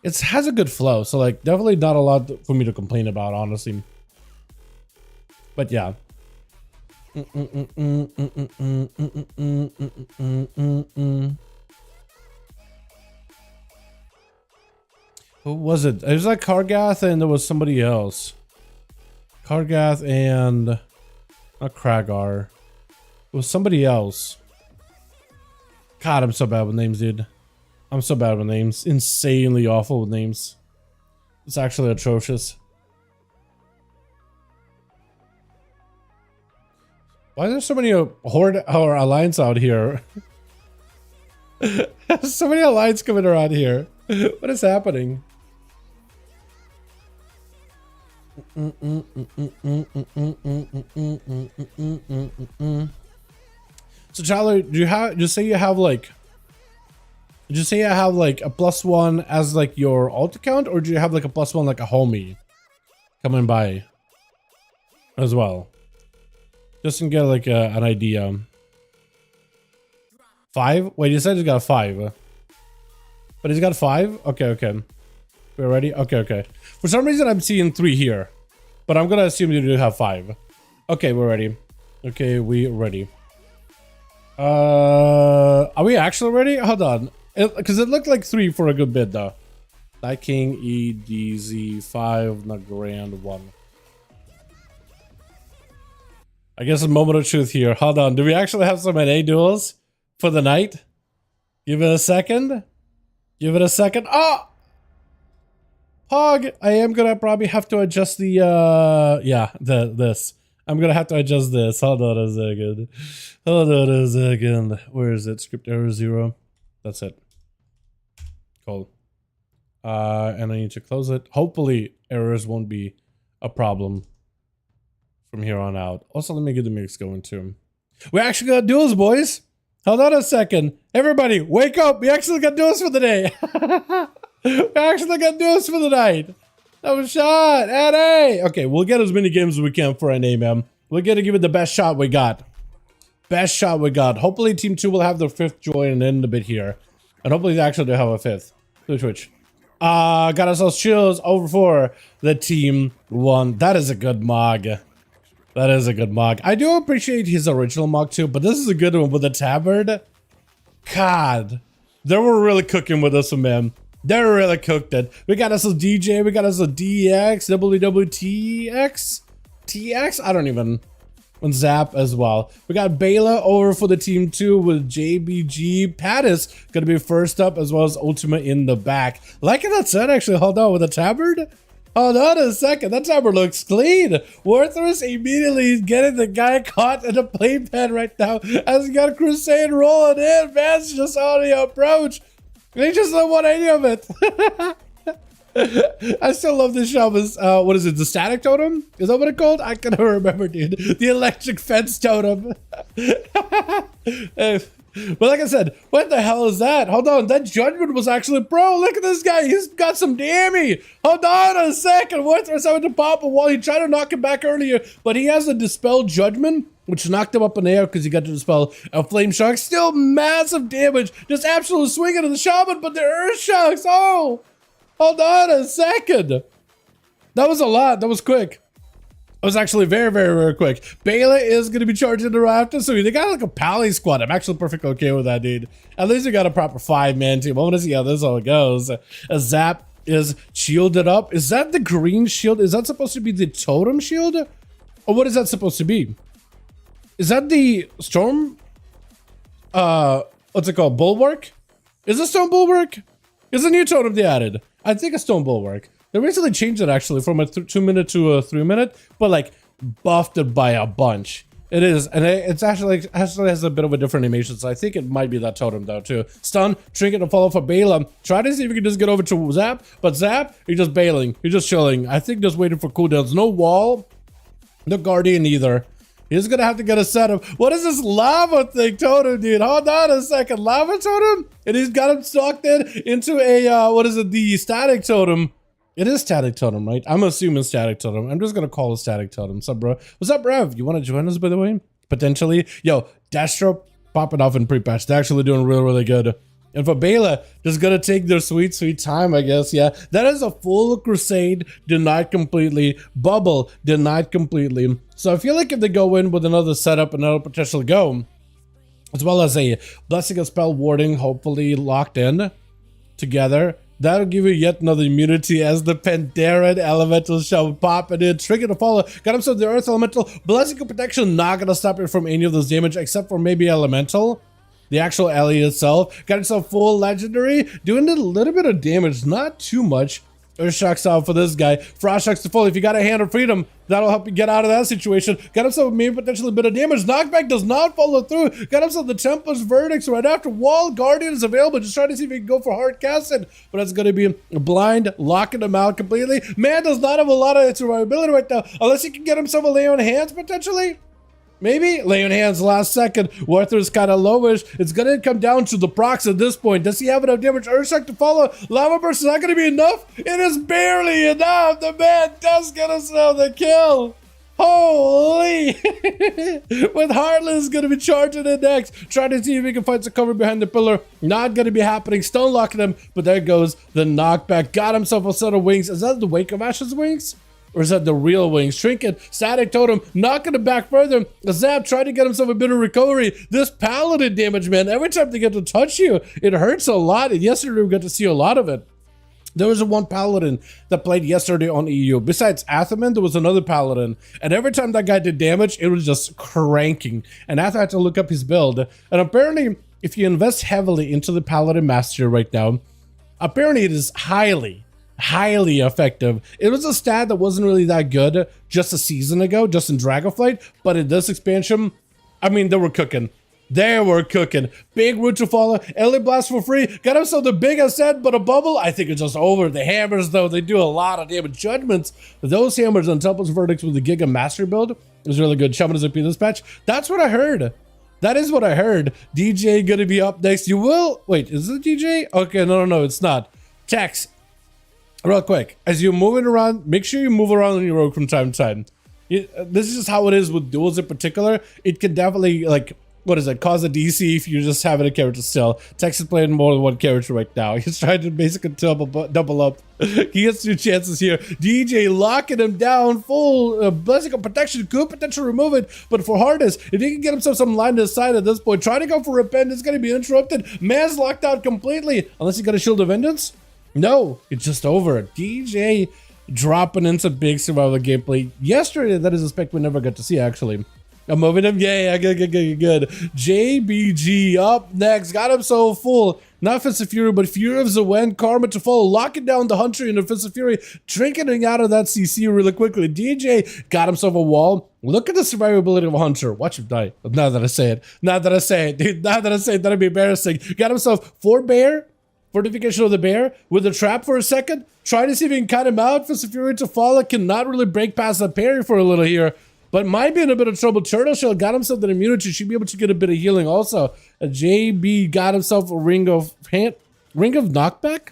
It has a good flow, so like definitely not a lot for me to complain about, honestly. But yeah. Who was it? It was like Kargath and there was somebody else. Kargath and not Kragar. It was somebody else. God, I'm so bad with names, dude. I'm so bad with names. Insanely awful with names. It's actually atrocious. Why are there so many Horde or Alliance out here? So many Alliance coming around here. What is happening? So Tyler, do you have just say you have like a +1 as like your alt account, or do you have like a +1 like a homie coming by as well? Just to get like an idea. 5? Wait, you said he's got a 5. But he's got 5? Okay, okay. We're ready? Okay, okay. For some reason I'm seeing 3 here. But I'm gonna assume you do have 5. Okay, we're ready. Okay, we ready. Are we actually ready? Hold on. Because it looked like 3 for a good bit though. Night King, EDZ, 5, not grand, 1. I guess a moment of truth here. Hold on. Do we actually have some NA duels for the night? Give it a second. Give it a second. Oh! Pog! I am gonna probably have to adjust the, yeah, this. I'm gonna have to adjust this. Hold on a second. Hold on a second. Where is it? Script error 0. That's it. Cool. And I need to close it. Hopefully errors won't be a problem from here on out. Also, let me get the mix going too. We actually got duels, boys. Hold on a second. Everybody, wake up. We actually got duels for the day. We actually got duels for the night. That was shot. NA. Okay, we'll get as many games as we can for NA, man. We're gonna give it the best shot we got. Best shot we got. Hopefully Team 2 will have their 5th join in a bit here. And hopefully they actually do have a 5th. Twitch. Got ourselves chills over for the Team 1. That is a good mog. That is a good mog. I do appreciate his original mog too, but this is a good one with the tabard. God. They were really cooking with this one, man. They really cooked it. We got us a DJ, we got us a DX, WWTX, TX? I don't even. And Zap as well. We got Bela over for the Team 2 with JBG. Pattis gonna be first up, as well as Ultima in the back. Liking that set, actually. Hold on, with a tabard? Hold on a second, that tabard looks clean. Worthless immediately getting the guy caught in a playpen right now as he got Crusade rolling in. Man's just on the approach. They just don't want any of it. I still love this shop. What is it? The static totem? Is that what it's called? I can't remember, dude. The electric fence totem. But like I said, what the hell is that? Hold on, that judgment was actually bro. Look at this guy. He's got some damage. Hold on a second. What was having to pop a wall? He tried to knock him back earlier, but he has a dispel judgment, which knocked him up in the air because he got to dispel a flame shock. Still massive damage. Just absolute swinging of the shaman, but the earth shocks. Oh, hold on a second. That was a lot. That was quick. It was actually very, very, very quick. Bela is going to be charging the Raptor, so they got like a pally squad. I'm actually perfectly okay with that, dude. At least you got a proper 5-man team. I want to see how this all goes. A Zap is shielded up. Is that the green shield? Is that supposed to be the totem shield? Or what is that supposed to be? Is that the storm? What's it called? Bulwark? Is it stone bulwark? Is a new totem they added? I think a stone bulwark. They recently changed it actually from a 2-minute to a 3-minute, but like buffed it by a bunch. It is, and it's actually has a bit of a different animation, so I think it might be that totem though too. Stun, trinket, and follow for Bela. Try to see if you can just get over to Zap, but Zap, you're just bailing, you're just chilling. I think just waiting for cooldowns. No wall, no guardian either. He's gonna have to get a setup. What is this lava thing, totem, dude? Hold on a second, lava totem, and he's got him sucked into a what is it? The static totem. It is static totem, right? I'm assuming static totem. I'm just gonna call it static totem. What's up, bro? What's up, Rev? You want to join us, by the way? Potentially. Yo, Dastro popping off in pre-patch. They're actually doing really, really good. And for Bela, just gonna take their sweet, sweet time, I guess. Yeah, that is a full crusade denied completely. Bubble denied completely. So I feel like if they go in with another setup, another potential go, as well as a blessing of spell warding, hopefully locked in together. That'll give you yet another immunity as the Pandaren Elemental shall pop it in. Trigger to follow. Got himself the Earth Elemental. Blessing of Protection, not gonna stop it from any of those damage except for maybe Elemental. The actual Ellie itself. Got himself full Legendary. Doing a little bit of damage, not too much. Earthshock's out for this guy. Frostshock's to full. If you got a Hand of Freedom, that'll help you get out of that situation. Got himself maybe potentially a bit of damage. Knockback does not follow through. Got himself the Templar's Verdicts right after. Wall Guardian is available. Just trying to see if he can go for hard casting. But that's going to be blind, locking him out completely. Man does not have a lot of survivability right now. Unless he can get himself a Lay on Hands potentially. Maybe Lay on Hands last second. Werther's kind of lowish. It's going to come down to the procs at this point. Does he have enough damage? Earthshock to follow. Lava Burst is not going to be enough. It is barely enough. The man does get himself the kill. Holy! With Heartless going to be charging in next. Trying to see if he can find some cover behind the pillar. Not going to be happening. Stone locking him. But there goes the knockback. Got himself a set of wings. Is that the Wake of Ashes wings? Or is that the real wings? Trinket, Static Totem, not going to back further. Zap tried to get himself a bit of recovery. This Paladin damage, man, every time they get to touch you, it hurts a lot. And yesterday we got to see a lot of it. There was one Paladin that played yesterday on EU. Besides Athaman, there was another Paladin. And every time that guy did damage, it was just cranking. And Ath had to look up his build. And apparently, if you invest heavily into the Paladin Mastery right now, apparently it is highly effective. It was a stat that wasn't really that good just a season ago, just in Dragonflight, but in this expansion, I mean, they were cooking. They were cooking. Big root to follow. Ellie Blast for free. Got himself the big ascent, but a bubble. I think it's just over. The hammers, though, they do a lot of damage. Judgments, those hammers on Templar's Verdicts with the Giga Mastery build is really good. Shaman's AP this patch. That's what I heard. That is what I heard. DJ gonna be up next. You will... Wait, is it DJ? Okay, no, it's not. Tex. Real quick, as you're moving around, make sure you move around on your rogue from time to time. This is just how it is with duels in particular. It can definitely, like, what is it, cause a DC if you're just having a character still. Tex is playing more than one character right now. He's trying to basically double up. He gets 2 chances here. DJ locking him down, full Blessing of Protection, could potentially remove it, but for hardness, if he can get himself some line to the side at this point, trying to go for Repent is going to be interrupted. Man's locked out completely, unless he got a Shield of Vengeance. No, it's just over. DJ dropping into big survival gameplay. Yesterday, that is a spec we never got to see, actually. I'm moving him. Yeah, good. JBG up next. Got him so full. Not Fist of Fury, but Fury of Zawen. Karma to follow. Locking down the Hunter into Fist of Fury. Trinketing out of that CC really quickly. DJ got himself a wall. Look at the survivability of a Hunter. Watch him die. Now that I say it. Dude, that'd be embarrassing. Got himself 4 bear. Fortification of the bear with a trap for a second. Try to see if he can cut him out. Fist of Fury to follow. Cannot really break past the parry for a little here. But might be in a bit of trouble. Turtle Shell got himself an immunity. Should be able to get a bit of healing also. JB got himself a ring of knockback.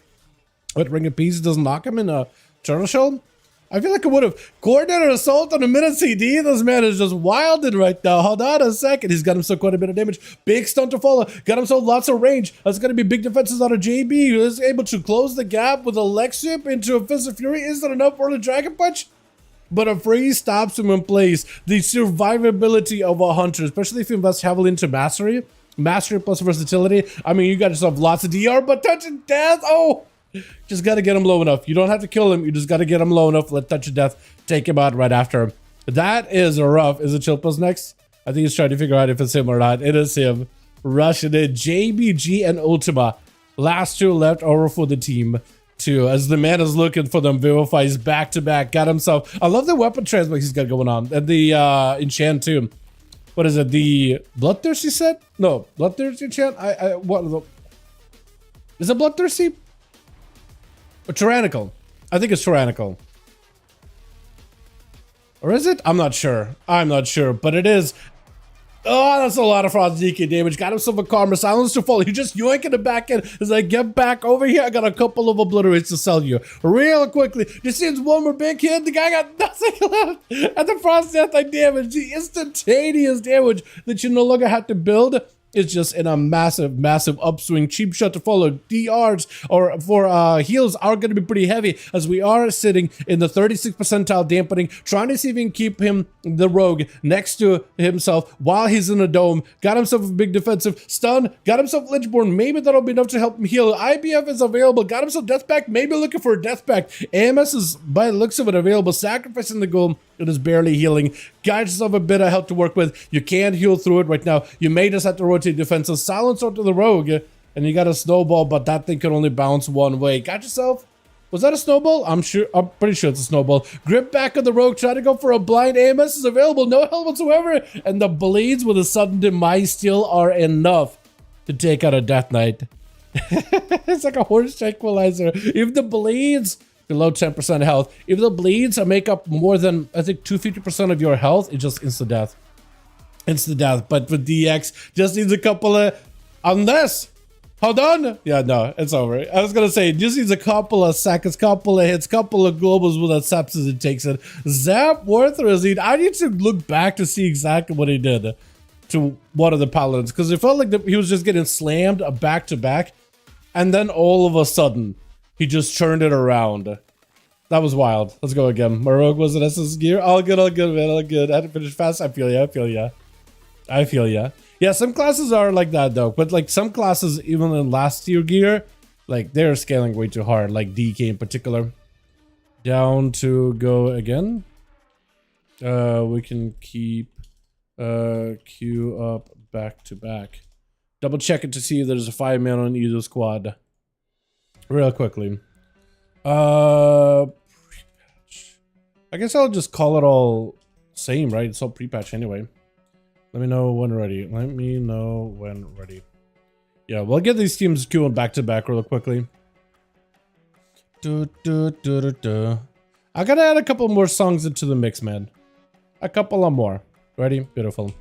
What, Ring of Peace doesn't knock him in a Turtle Shell? I feel like it would have. Coordinated assault on a minute CD. This man is just wilded right now. Hold on a second. He's got himself quite a bit of damage. Big stun to follow. Got himself lots of range. That's going to be big defenses out of JB. He is able to close the gap with a Lex Whip into a Fist of Fury. Is that enough for the Dragon Punch? But a freeze stops him in place. The survivability of a Hunter, especially if you invest heavily into Mastery. Mastery plus versatility. I mean, you got yourself lots of DR, but Touch of Death. Oh! Just gotta get him low enough. You don't have to kill him. You just gotta get him low enough. Let Touch of Death take him out right after him. That is rough. Is it Chilpos next? I think he's trying to figure out if it's him or not. It is him. Rushing in. JBG and Ultima. Last 2 left over for the team. 2. As the man is looking for them. Vivifies back to back. Got himself. I love the weapon transmix he's got going on. And the enchant too. What is it? The Bloodthirsty set? No. Bloodthirsty enchant? What? Is it Bloodthirsty? Or Tyrannical. I think it's Tyrannical. Or is it? I'm not sure. But it is. Oh, that's a lot of Frost DK damage. Got himself a Karma. Silence to follow. He just yoinking it back in. As I get back over here, I got a couple of obliterates to sell you. Real quickly. Just seems one more big hit. The guy got nothing left. And the Frost Death damage. The instantaneous damage that you no longer have to build. is just in a massive, massive upswing. Cheap shot to follow. DRs or for heals are going to be pretty heavy, as we are sitting in the 36th percentile dampening, trying to see if we can keep him, the rogue, next to himself while he's in a dome. Got himself a big defensive stun, got himself Lichborn. Maybe that'll be enough to help him heal. IBF is available, got himself death pack, maybe looking for a death pack. AMS is, by the looks of it, available, sacrificing the golem. It is barely healing. Got yourself a bit of help to work with. You can't heal through it right now. You may just have to rotate defenses. Silence onto the rogue, and you got a snowball, but that thing can only bounce one way. Got yourself. Was that a snowball? I'm pretty sure it's a snowball. Grip back on the rogue, try to go for a blind. AMS is available, no help whatsoever. And the bleeds with a sudden demise still are enough to take out a Death Knight. It's like a horse tranquilizer. If the bleeds below 10% health, if the bleeds make up more than, I think, 250% of your health, it's just instant death. Instant death. But with DX, just needs a couple of, unless, hold on. Yeah, no, it's over. I was gonna say, just needs a couple of seconds, couple of hits, couple of globals with that sepsis it takes it. Zap worth Razid. I need to look back to see exactly what he did to one of the paladins, because it felt like he was just getting slammed back to back, and then all of a sudden he just turned it around. That was wild. Let's go again. My rogue was an SS gear. All good, man, all good. I had to finish fast. I feel ya. Yeah, some classes are like that though, but like some classes, even in last tier gear, like they're scaling way too hard, like DK in particular. Down to go again. We can keep queue up back to back. Double check it to see if there's a 5-man on either squad. Real quickly. Pre-patch. I guess I'll just call it all same, right? It's all pre-patch anyway. Let me know when ready. Let me know when ready. Yeah, we'll get these teams queuing back to back real quickly. I gotta add a couple more songs into the mix, man. A couple of more. Ready? Beautiful.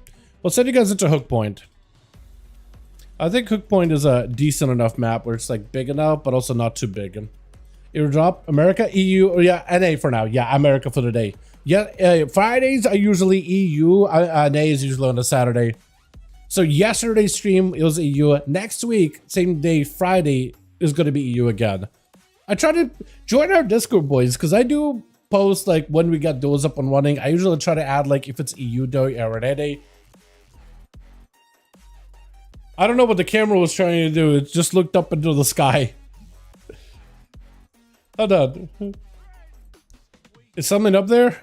We'll send you guys into Hook Point. I think Hook Point is a decent enough map where it's like big enough, but also not too big. Airdrop, America, EU, or yeah, NA for now. Yeah, America for the day. Yeah, Fridays are usually EU, NA is usually on a Saturday. So yesterday's stream, it was EU. Next week, same day, Friday, is going to be EU again. I try to join our Discord, boys, because I do post like when we got those up and running. I usually try to add like if it's EU day or NA. I don't know what the camera was trying to do. It just looked up into the sky. Hold on. Is something up there?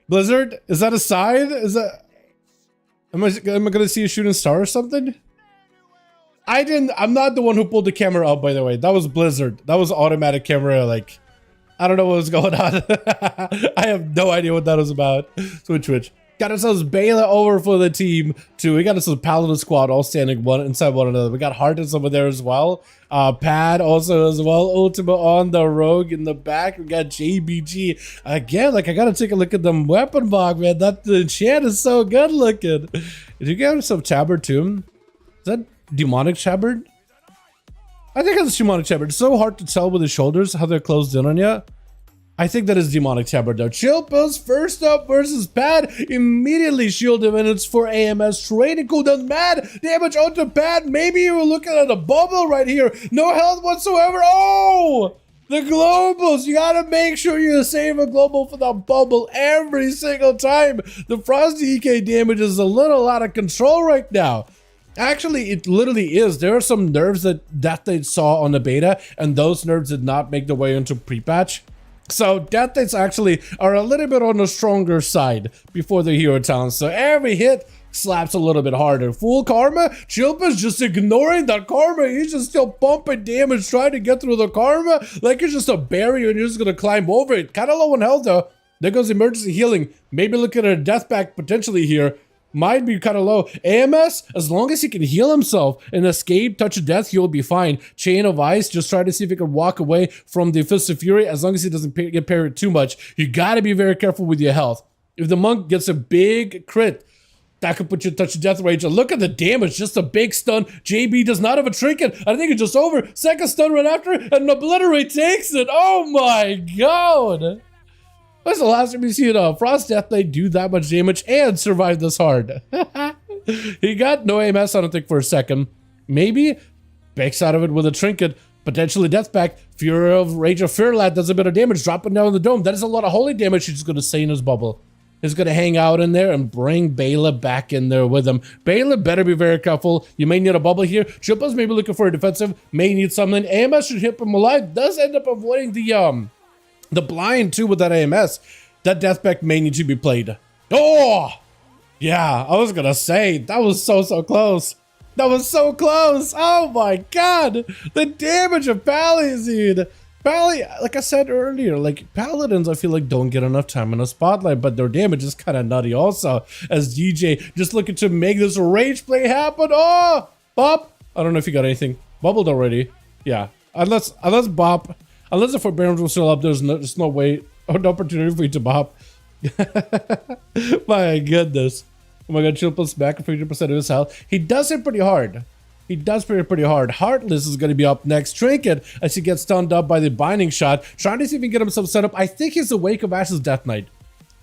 Blizzard? Is that a sign? Is that... Am I gonna see a shooting star or something? I'm not the one who pulled the camera up, by the way. That was Blizzard. That was automatic camera, like... I don't know what was going on. I have no idea what that was about. Switch. Got ourselves Bela over for the team too. We got ourselves Paladin squad all standing one inside one another. We got Hardness over there as well. Pad also as well. Ultima on the rogue in the back. We got JBG again. Like I gotta take a look at them weapon box, man. That the chat is so good looking. Did you get some Tabard too? Is that demonic Tabard? I think it's demonic Tabard. It's so hard to tell with the shoulders how they're closed in on you. I think that is demonic Tabard though. Chill Pills first up versus Pad. Immediately shield him, and it's for AMS. Trading cooldown, mad damage onto Pad. Maybe you were looking at a bubble right here. No health whatsoever. Oh! The globals. You gotta make sure you save a global for the bubble every single time. The Frosty EK damage is a little out of control right now. Actually, it literally is. There are some nerves that they saw on the beta, and those nerves did not make their way into pre-patch. So death hits actually are a little bit on the stronger side before the hero talents. So every hit slaps a little bit harder. Full karma, Chilpa's just ignoring the karma. He's just still pumping damage, trying to get through the karma like it's just a barrier and you're just gonna climb over it. Kind of low on health though. There goes emergency healing. Maybe looking at a death pack potentially here. Might be kind of low. AMS, as long as he can heal himself and escape touch of death, he'll be fine. Chain of Ice, just try to see if he can walk away from the Fist of Fury. As long as he doesn't get parried too much, you gotta be very careful with your health. If the monk gets a big crit, that could put you in touch of death range. And look at the damage, just a big stun. JB does not have a trinket. I think it's just over. Second stun right after, and Obliterate takes it. Oh my god. When's the last time you see a Frost Death Knight do that much damage and survive this hard? He got no AMS, I don't think, for a second. Maybe backs out of it with a trinket, potentially death pack. Fury of Rage of Fearlat does a bit of damage, dropping down the dome. That is a lot of holy damage. He's going to stay in his bubble. He's going to hang out in there and bring Bela back in there with him. Bela better be very careful. You may need a bubble here. Chupa's maybe looking for a defensive, may need something. AMS should hit him alive. Does end up avoiding the blind too with that AMS. That death pack may need to be played. Oh! Yeah, I was going to say, that was so close. That was so close. Oh my god. The damage of Pallies, dude. Pally, like I said earlier, like Paladins, I feel like don't get enough time in the spotlight, but their damage is kind of nutty also. As DJ just looking to make this rage play happen. Oh, Bop. I don't know if you got anything. Bubbled already. Yeah. Unless Bop, unless the forbearance was still up, there's no way, or no opportunity for you to Bop. My goodness. Oh my god, Chill plus back at 50% of his health. He does hit pretty hard. He does pretty hard. Heartless is going to be up next. Trinket, as he gets stunned up by the binding shot, trying to see if he can get himself set up. I think he's a Wake of Ashes Death Knight.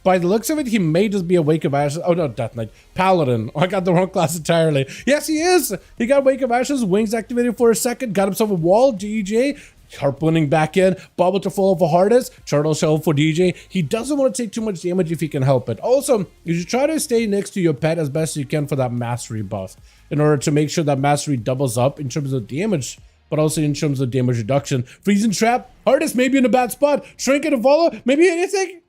By the looks of it, he may just be a Wake of Ashes. Oh, no, Death Knight. Paladin. Oh, I got the wrong class entirely. Yes, he is. He got Wake of Ashes. Wings activated for a second. Got himself a wall. DJ. Harpooning back in. Bubble to fall for Hardest. Turtle Shell for DJ. He doesn't want to take too much damage if he can help it. Also, you should try to stay next to your pet as best you can for that mastery buff, in order to make sure that mastery doubles up in terms of damage, but also in terms of damage reduction. Freezing Trap. Hardest maybe in a bad spot. Trinket to follow. Maybe anything.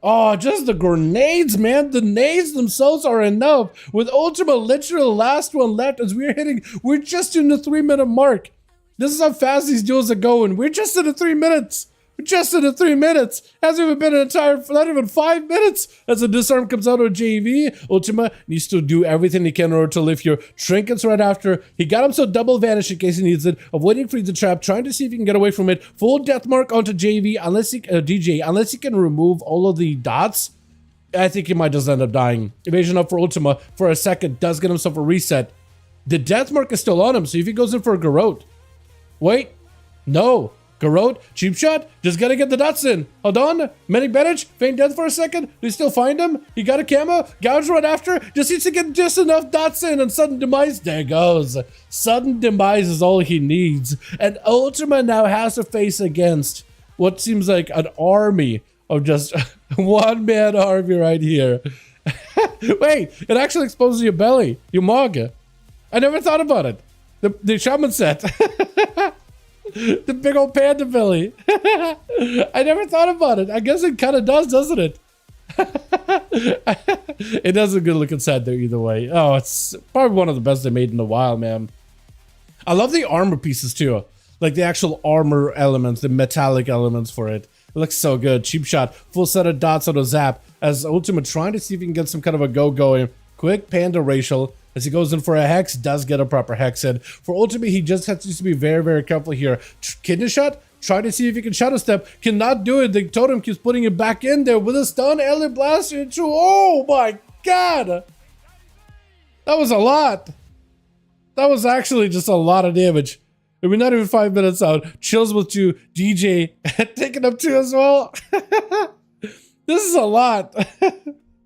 Oh, just the grenades, man. The nades themselves are enough. With Ultima literally the last one left as we're just in the 3-minute mark. This is how fast these duels are going. We're just in the 3 minutes. We're just in the 3 minutes. Hasn't even been an entire, not even 5 minutes. As the disarm comes out of JV, Ultima needs to do everything he can in order to lift your trinkets right after. He got himself double vanish in case he needs it. Avoiding freeze the trap, trying to see if he can get away from it. Full death mark onto JV, unless he, DJ, unless he can remove all of the dots. I think he might just end up dying. Evasion up for Ultima for a second, does get himself a reset. The death mark is still on him, so if he goes in for a Garrote. Wait, no. Garrote, cheap shot, just gotta get the dots in. Hold on, medic bandage, feign death for a second. Do you still find him? He got a camo, gouge right after, just needs to get just enough dots in and sudden demise. There goes. Sudden demise is all he needs. And Ultima now has to face against what seems like an army of just one-man army right here. Wait, it actually exposes your belly, your mog. I never thought about it. The shaman set. The big old panda belly. I never thought about it. I guess it kind of does, doesn't it? It does a good looking set there either way. Oh, it's probably one of the best they made in a while, man. I love the armor pieces too. Like the actual armor elements, the metallic elements for it. It looks so good. Cheap shot. Full set of dots on a zap. As Ultima trying to see if he can get some kind of a go going. Quick panda racial. As he goes in for a hex, does get a proper hex in. For Ultima, he just has to be very careful here. Kidney shot, try to see if he can shadow step. Cannot do it. The totem keeps putting it back in there with a stun. Alien blast into. Oh my god! That was a lot. That was actually just a lot of damage. We're not even 5 minutes out. Chills with 2. DJ taking up 2 as well. This is a lot.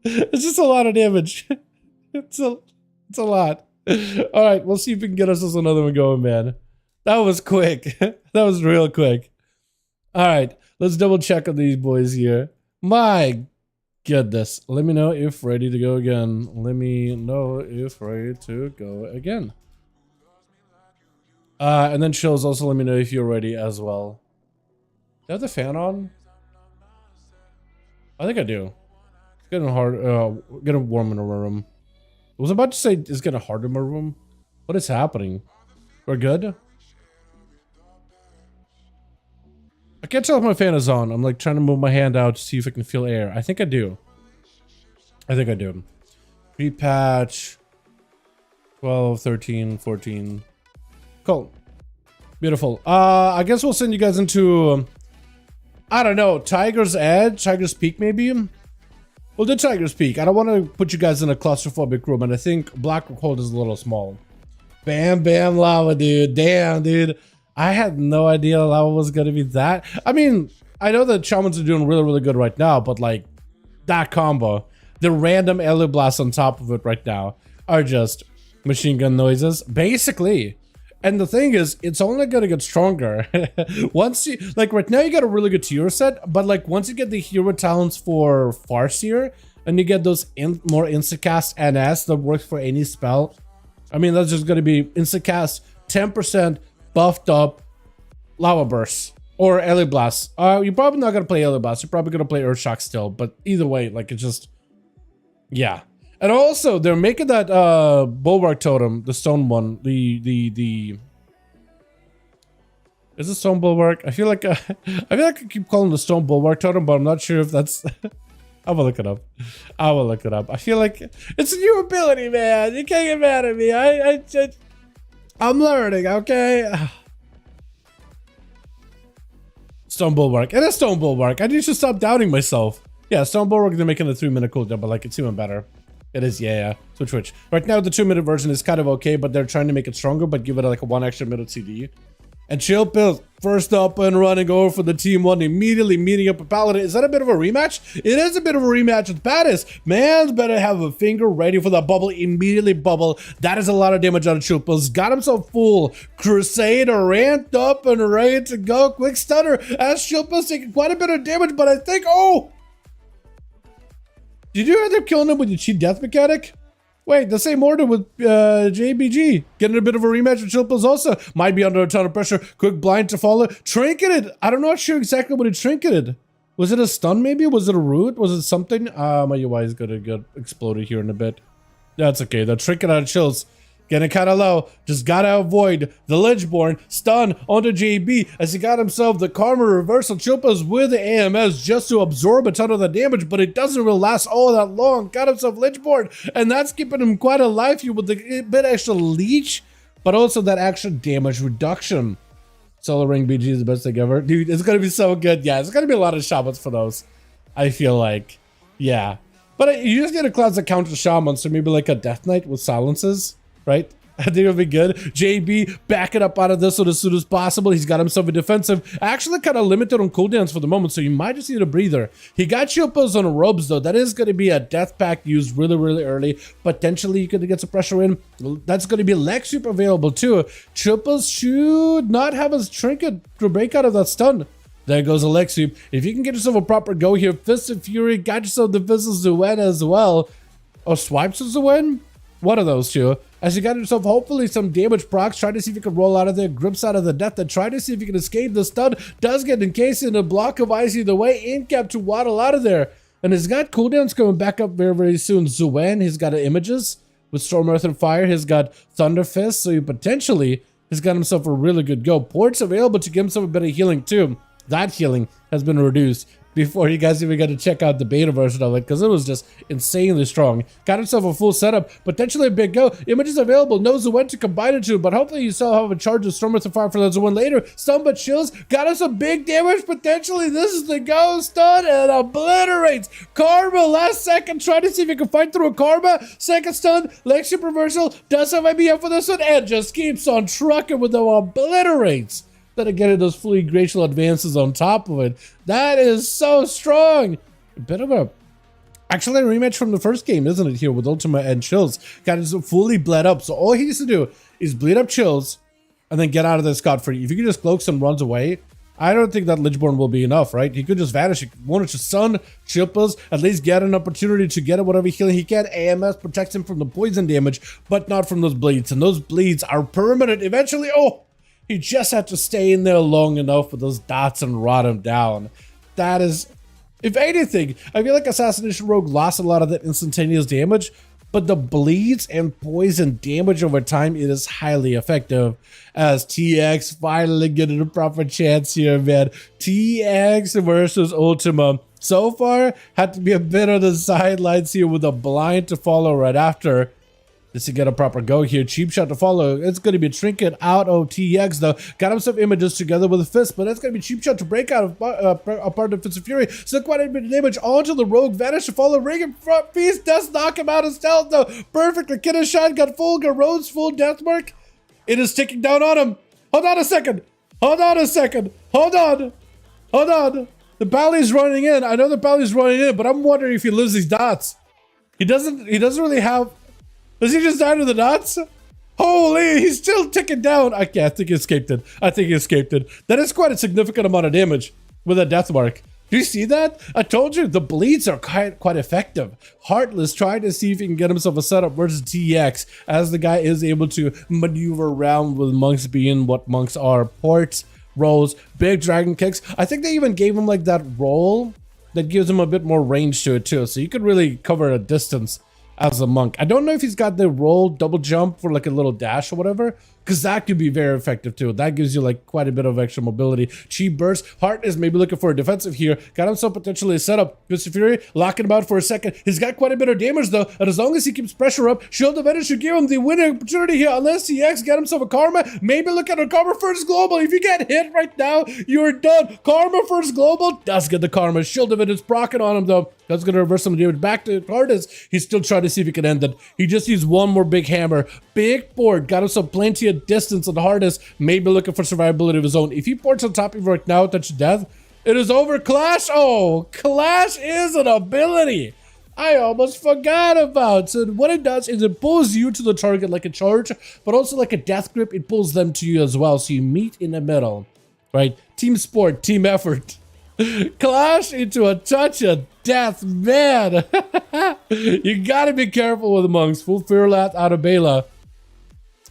It's just a lot of damage. It's a lot. All right, we'll see if we can get ourselves another one going, man. That was quick. That was real quick. All right, let's double check on these boys here. My goodness. Let me know if ready to go again. Let me know if ready to go again. And then Chills also let me know if you're ready as well. Do I have the fan on? I think I do. It's getting hard. Getting warm in the room. I was about to say it's getting hard in my room. What is happening? We're good? I can't tell if my fan is on. I'm like trying to move my hand out to see if I can feel air. I think I do. I think I do. Pre-patch. 12, 13, 14. Cool. Beautiful. I guess we'll send you guys into, I don't know, Tiger's Edge? Tiger's Peak maybe? Well, the Tiger's Peak. I don't want to put you guys in a claustrophobic room, and I think Black Hole is a little small. Bam, bam, lava, dude. Damn, dude. I had no idea lava was going to be that. I mean, I know that Shamans are doing really good right now, but like, that combo. The random Elu Blast on top of it right now. are just machine gun noises, basically. And the thing is, it's only gonna get stronger. Once you, like right now you got a really good hero set, but like once you get the hero talents for Farseer, and you get those more instacast NS that works for any spell, I mean, that's just gonna be instacast 10% buffed up Lava Burst or Ellie Blast. You're probably not gonna play Ellie Blast, you're probably gonna play Earthshock still, but either way, like it's just, yeah. And also, they're making that Bulwark Totem, the stone one, the is it Stone Bulwark? I feel like I keep calling the Stone Bulwark Totem, but I'm not sure if that's. I will look it up. I will look it up. I feel like it's a new ability, man. You can't get mad at me. I'm learning, okay? Stone Bulwark. It is Stone Bulwark. I need to stop doubting myself. Yeah, Stone Bulwark, they're making a 3-minute cooldown, but like it's even better. It is, yeah. Switch. Right now, the 2-minute version is kind of okay, but they're trying to make it stronger, but give it like a 1 extra minute CD. And Chill Pills, first up and running over for the Team 1, immediately meeting up with Paladin. Is that a bit of a rematch? It is a bit of a rematch with Pattis. Man's better have a finger ready for that bubble, immediately bubble. That is a lot of damage out of Chill Pills. Got himself full Crusader, ramped up and ready to go. Quick stunner as Chill Pills taking quite a bit of damage, but I think, oh! Did you end up killing him with your cheat death mechanic? Wait, the same order with JBG. Getting a bit of a rematch with Chill Pills also. Might be under a ton of pressure. Quick blind to follow. Trinketed. I'm not sure exactly what it trinketed. Was it a stun maybe? Was it a root? Was it something? My UI is gonna get exploded here in a bit. That's okay. The trinket out of Chills. Getting kind of low. Just gotta avoid the Lichborn. Stun onto JB as he got himself the Karma reversal. Chill Pills with the AMS just to absorb a ton of the damage, but it doesn't really last all that long. Got himself Lichborn, and that's keeping him quite alive here with a bit extra leech, but also that extra damage reduction. Solar Ring BG is the best thing ever. Dude, it's gonna be so good. Yeah, it's gonna be a lot of shamans for those. I feel like. Yeah. But you just get a class that counters shamans, so maybe like a Death Knight with silences. Right? I think it'll be good. JB backing up out of this one as soon as possible. He's got himself a defensive. Actually kind of limited on cooldowns for the moment, so you might just need a breather. He got Chill Pills on robes, though. That is going to be a death pack used really, really early. Potentially, you could get some pressure in. That's going to be Lex Soup available, too. Chill Pills should not have his trinket to break out of that stun. There goes Alexiu. If you can get yourself a proper go here, Fist of Fury, got yourself the Fist of Zuen as well. Or Swipes of Zuen? One of those two. As you got yourself hopefully some damage procs, try to see if you can roll out of there, grips out of the death, and try to see if you can escape the stun. Does get encased in a block of ice either way, Incap to waddle out of there. And he's got cooldowns coming back up very, very soon. Zuen, he's got images with Storm, Earth, and Fire. He's got Thunder Fist, so he potentially has got himself a really good go. Port's available to give himself a bit of healing too. That healing has been reduced before you guys even got to check out the beta version of it, because it was just insanely strong. Got himself a full setup, potentially a big go. Images available, knows when to combine it to, but hopefully you still have a charge of Storm, Earth, and Fire for that one later. Stun but chills, got us some big damage, potentially this is the go. Stun and obliterates. Karma, last second, try to see if you can fight through a Karma. Second stun, leg super reversal, does have IBF for this one, and just keeps on trucking with the obliterates. Then again, those fully glacial advances on top of it. That is so strong. A bit of a... Actually, a rematch from the first game, isn't it, here with Ultima and Chills. Got his fully bled up. So all he needs to do is bleed up Chills and then get out of there scot-free. If you can just cloaks and runs away, I don't think that Lichborn will be enough, right? He could just vanish. He wanted to stun Chills, at least get an opportunity to get whatever healing he can. AMS protects him from the poison damage, but not from those bleeds. And those bleeds are permanent. Eventually, oh! He just had to stay in there long enough with those dots and rot him down. That is, if anything, I feel like Assassination Rogue lost a lot of that instantaneous damage, but the bleeds and poison damage over time, it is highly effective. As TX finally getting a proper chance here, man. TX versus Ultima. So far, had to be a bit on the sidelines here with a blind to follow right after. Just to get a proper go here. Cheap shot to follow. It's going to be a trinket out of TX though. Got himself images together with a fist, but that's going to be cheap shot to break out of a part of Fist of Fury. So quite a bit of damage onto the rogue. Vanish to follow. Ring in front piece. Does knock him out of stealth though. Perfectly. Kid and shot. Got full. Got Rose full death mark. It is ticking down on him. Hold on a second. Hold on a second. Hold on. Hold on. The Bally's running in. I know the Bally's running in, but I'm wondering if he loses these dots. He doesn't really have... Does he just die to the nuts? Holy, he's still ticking down. Okay, I think he escaped it. I think he escaped it. That is quite a significant amount of damage with a death mark. Do you see that? I told you, the bleeds are quite effective. Heartless trying to see if he can get himself a setup versus TX, as the guy is able to maneuver around with monks being what monks are. Ports, rolls, big dragon kicks. I think they even gave him like that roll that gives him a bit more range to it too. So you could really cover a distance as a monk. I don't know if he's got the roll double jump for like a little dash or whatever, because that could be very effective too. That gives you like quite a bit of extra mobility. Chi burst. Hart is maybe looking for a defensive here. Got himself potentially a setup. Mr. Fury locking him out for a second. He's got quite a bit of damage though, and as long as he keeps pressure up, Shield of Edge should give him the winning opportunity here. Unless CX got himself a karma, maybe look at a karma first global. If you get hit right now, you're done. Karma first global does get the karma. Shield of Edge is procking on him though. That's gonna reverse some damage back to Hardest. He's still trying to see if he can end it. He just needs one more big hammer. Big board. Got himself plenty of distance on the Hardest. Maybe looking for survivability of his own. If he ports on top of you right now, touch death, it is over. Clash. Oh, Clash is an ability I almost forgot about. So what it does is it pulls you to the target like a charge, but also like a death grip, it pulls them to you as well. So you meet in the middle, right? Team sport, team effort. Clash into a touch of death, man. You gotta be careful with the monks. Full Fearlath out of Bela.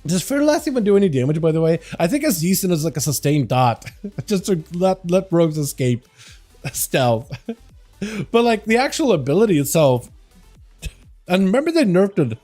Does Fearlath even do any damage, by the way? I think it's decent as like a sustained dot. Just to let rogues escape. Stealth. But like the actual ability itself, and remember they nerfed it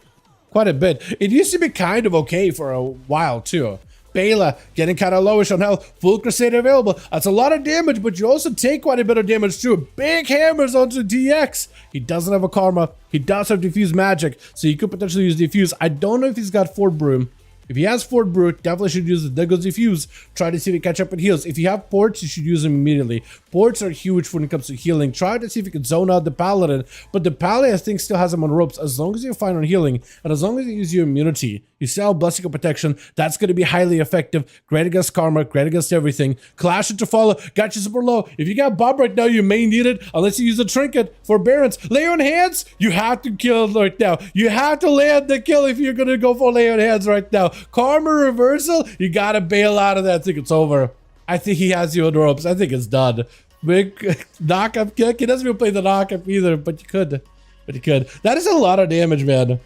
quite a bit. It used to be kind of okay for a while too. Bela getting kind of lowish on health. Full Crusader available. That's a lot of damage, but you also take quite a bit of damage too. Big hammers onto DX. He doesn't have a karma. He does have diffuse magic, so you could potentially use diffuse. I don't know if he's got Fort Broom. If he has Fort Brew, definitely should use the There goes Diffuse. Try to see if he catch up with heals. If you have ports, you should use them immediately. Ports are huge when it comes to healing. Try to see if you can zone out the Paladin. But the Paladin, I think, still has him on ropes. As long as you're fine on healing, and as long as you use your immunity, you sell Blessing of Protection, that's going to be highly effective. Great against Karma, great against everything. Clash it to follow. Got you super low. If you got Bob right now, you may need it, unless you use a Trinket for Barons. Lay on hands, you have to kill right now. You have to land the kill if you're going to go for lay on hands right now. Karma reversal, you got to bail out of that. I think it's over. I think he has you on ropes. I think it's done. Big knock-up kick. He doesn't even play the knock-up either, but you could. But he could. That is a lot of damage, man.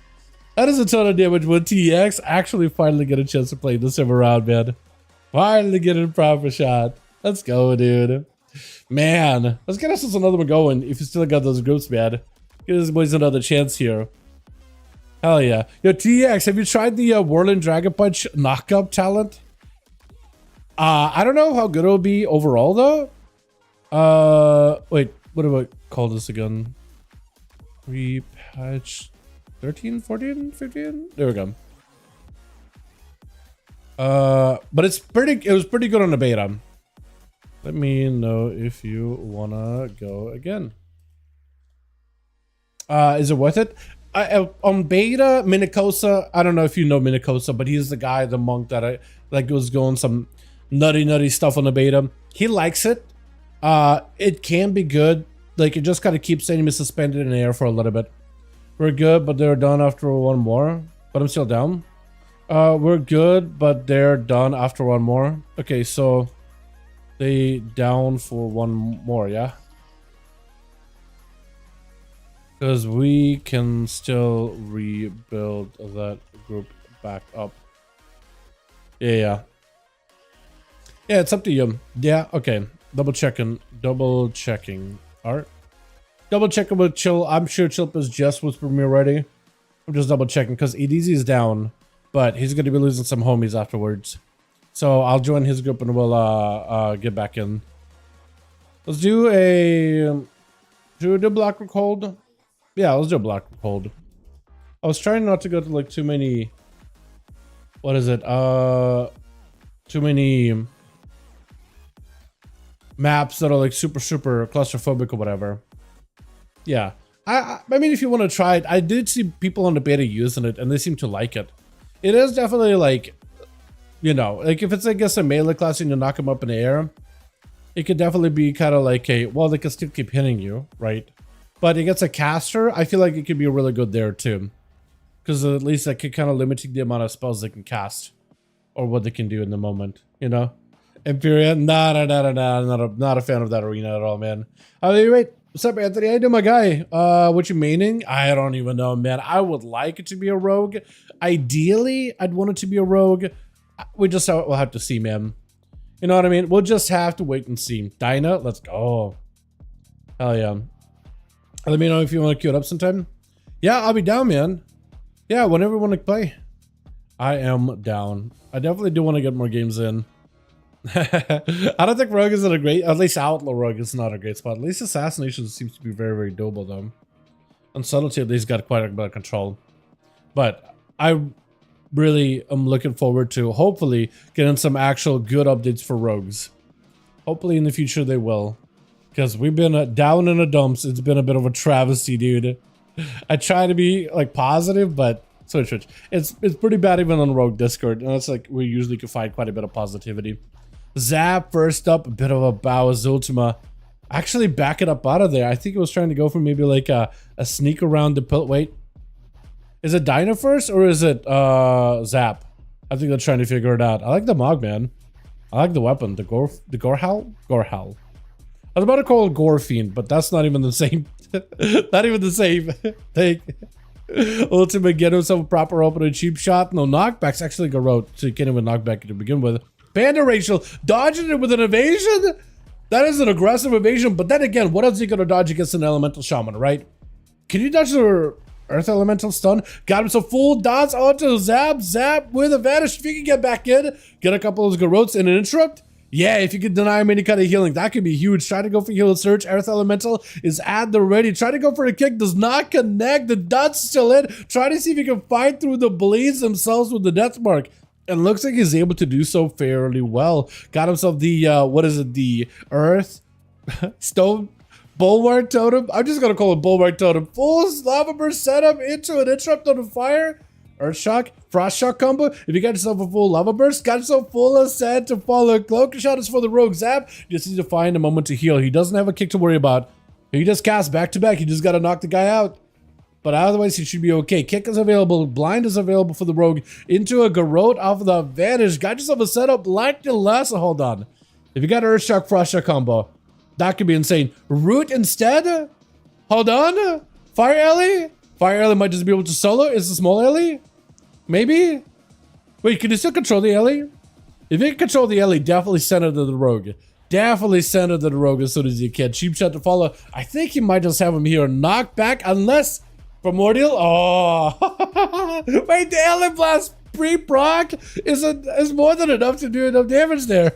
That is a ton of damage when TX actually finally get a chance to play this time around, man. Finally get a proper shot. Let's go, dude. Man, let's get us another one going if you still got those groups, man. Give this boys another chance here. Hell yeah. Yo, TX, have you tried the Whirling Dragon Punch knockup talent? I don't know how good it'll be overall, though. Wait, what do I call this again? Repatch 13, 14, 15? There we go. But it was pretty good on the beta. Let me know if you wanna go again. Is it worth it? On beta, Minicosa, I don't know if you know Minicosa, but he's the guy, the monk that I like was going some nutty stuff on the beta. He likes it. It can be good. Like, it just kind of keeps enemies suspended in the air for a little bit. We're good, but they're done after one more. But I'm still down. We're good, but they're done after one more. Okay, so they down for one more, yeah? Because we can still rebuild that group back up. Yeah, it's up to you. Yeah, okay. Double checking. Alright. Double checking with Chill. I'm sure Chilp is just whispering me already. I'm just double checking because EDZ is down, but he's going to be losing some homies afterwards. So I'll join his group and we'll get back in. Let's do a... Should we do Black Rock Hold? Yeah, let's do a Black Rock Hold. I was trying not to go to like too many... What is it? Too many maps that are like super claustrophobic or whatever. Yeah. I mean, if you want to try it, I did see people on the beta using it and they seem to like it. It is definitely like, you know, like if it's, I guess, a melee class and you knock them up in the air, it could definitely be kind of like a, well, they can still keep hitting you, right? But it gets a caster, I feel like it could be really good there too. because at least that could kind of limiting the amount of spells they can cast or what they can do in the moment, you know? Imperial, not a fan of that arena at all, man. Wait, what's up, Anthony? How you doing, my guy? What you meaning? I don't even know, man. I would like it to be a rogue. Ideally, I'd want it to be a rogue. We'll have to see, man. You know what I mean? We'll just have to wait and see. Dinah, let's go. Hell yeah. Let me know if you want to queue it up sometime. Yeah, I'll be down, man. Yeah, whenever you want to play. I am down. I definitely do want to get more games in. I don't think Rogue is in a great, at least Outlaw Rogue is not a great spot. At least Assassination seems to be very, very doable though. And Subtlety at least got quite a bit of control. But I really am looking forward to hopefully getting some actual good updates for Rogues. Hopefully in the future they will. Because we've been down in the dumps. It's been a bit of a travesty, dude. I try to be like positive, but it's pretty bad even on Rogue Discord. And it's like we usually can find quite a bit of positivity. Zap first up, a bit of a Bow's Ultima. Actually back it up out of there. I think it was trying to go for maybe like a sneak around the pill. Wait, is it Dinah first or is it Zap? I think they're trying to figure it out. I like the Mog, man. I like the weapon, the Gorehowl. I was about to call it Gore Fiend, but that's not even the same. Not even the same thing. Ultimate, get himself a proper open and cheap shot. No knockbacks. Actually, Garrote, so you can't even knock back to begin with. Panda Racial, dodging it with an evasion? That is an aggressive evasion, but then again, what else are you gonna dodge against an Elemental Shaman, right? Can you dodge the Earth Elemental stun? Got him some full dots onto Zap with a vanish. If you can get back in, get a couple of those Garrotes and an interrupt. Yeah, if you can deny him any kind of healing, that could be huge. Try to go for heal and search. Earth Elemental is at the ready. Try to go for a kick, does not connect. The dot's still in. Try to see if you can fight through the bleeds themselves with the death mark. And looks like he's able to do so fairly well. Got himself the, what is it? The Earth Stone Bulwark Totem. I'm just going to call it Bulwark Totem. Full Lava Burst setup into an interrupt on the fire. Earth Shock, Frost Shock combo. If you got yourself a full Lava Burst, got yourself full Ascent to follow. Cloak Shot is for the Rogue Zap. You just need to find a moment to heal. He doesn't have a kick to worry about. He just casts back to back. You just got to knock the guy out. But otherwise, he should be okay. Kick is available. Blind is available for the Rogue. Into a Garrote off of the advantage. Got yourself a setup like the last. Hold on. If you got Earth Shock, Frost Shock combo, that could be insane. Root instead? Hold on. Fire Ellie? Fire Ellie might just be able to solo. Is it small Ellie? Maybe? Wait, can you still control the Ellie? If you can control the Ellie, definitely send it to the Rogue. Definitely send it to the Rogue as soon as you can. Cheap shot to follow. I think you might just have him here. Knock back unless Primordial. Oh. Wait, the Alien Blast pre-proc is more than enough to do enough damage there.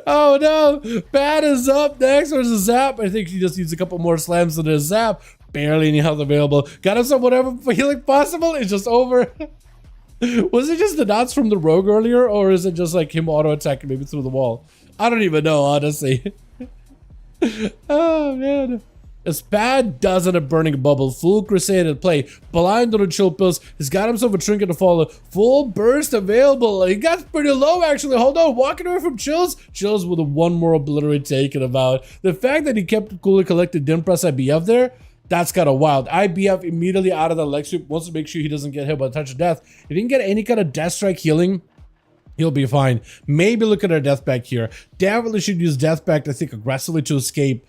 Oh no. Bat is up next. There's a Zap. I think he just needs a couple more slams than a Zap. Barely any health available. Got himself whatever healing possible. It's just over. Was it just the dots from the Rogue earlier, or is it just like him auto attacking maybe through the wall? I don't even know, honestly. Oh man. Spad doesn't a burning bubble. Full crusade at play. Blind on the chill pills. He's got himself a trinket to follow. Full burst available. He got pretty low actually. Hold on. Walking away from chills. Chills with a one more obliterate taken about. The fact that he kept cool and collected, didn't press IBF there. That's kind of wild. IBF immediately out of the leg sweep. Wants to make sure he doesn't get hit by a touch of death. If he can get any kind of death strike healing, he'll be fine. Maybe look at our death back here. Definitely should use death back, I think, aggressively to escape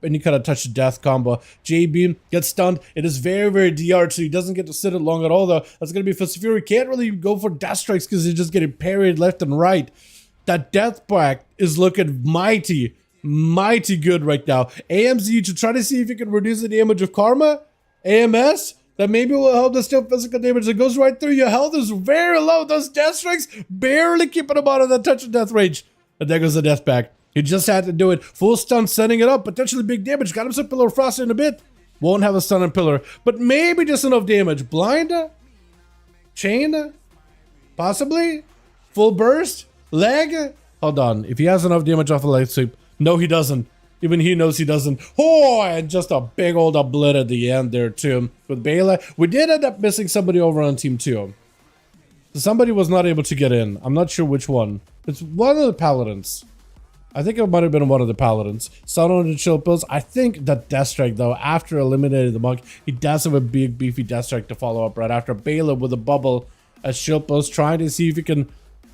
any kind of touch of death combo. JB gets stunned. It is very, very DR, so he doesn't get to sit it long at all, though. That's going to be for Severe. He can't really go for death strikes because he's just getting parried left and right. That death back is looking mighty good right now. AMZ to try to see if you can reduce the damage of Karma. AMS. That maybe will help the still physical damage that goes right through. Your health is very low. Those death strikes barely keeping him out of that touch of death range. And there goes the death back. He just had to do it. Full stun, setting it up. Potentially big damage. Got him some Pillar of Frost in a bit. Won't have a stun and Pillar. But maybe just enough damage. Blind? Chain? Possibly? Full burst? Leg? Hold on. If he has enough damage off the leg sweep. No, he doesn't. Even he knows he doesn't. Oh, and just a big old uplit at the end there too. With Bela, we did end up missing somebody over on team 2. So somebody was not able to get in. I'm not sure which one. It's one of the Paladins. I think it might have been one of the paladins. Stun on the chill pills. I think that Deathstrike though, after eliminating the monk, he does have a big beefy Deathstrike to follow up right after Bala with a bubble as chill pills, trying to see if he can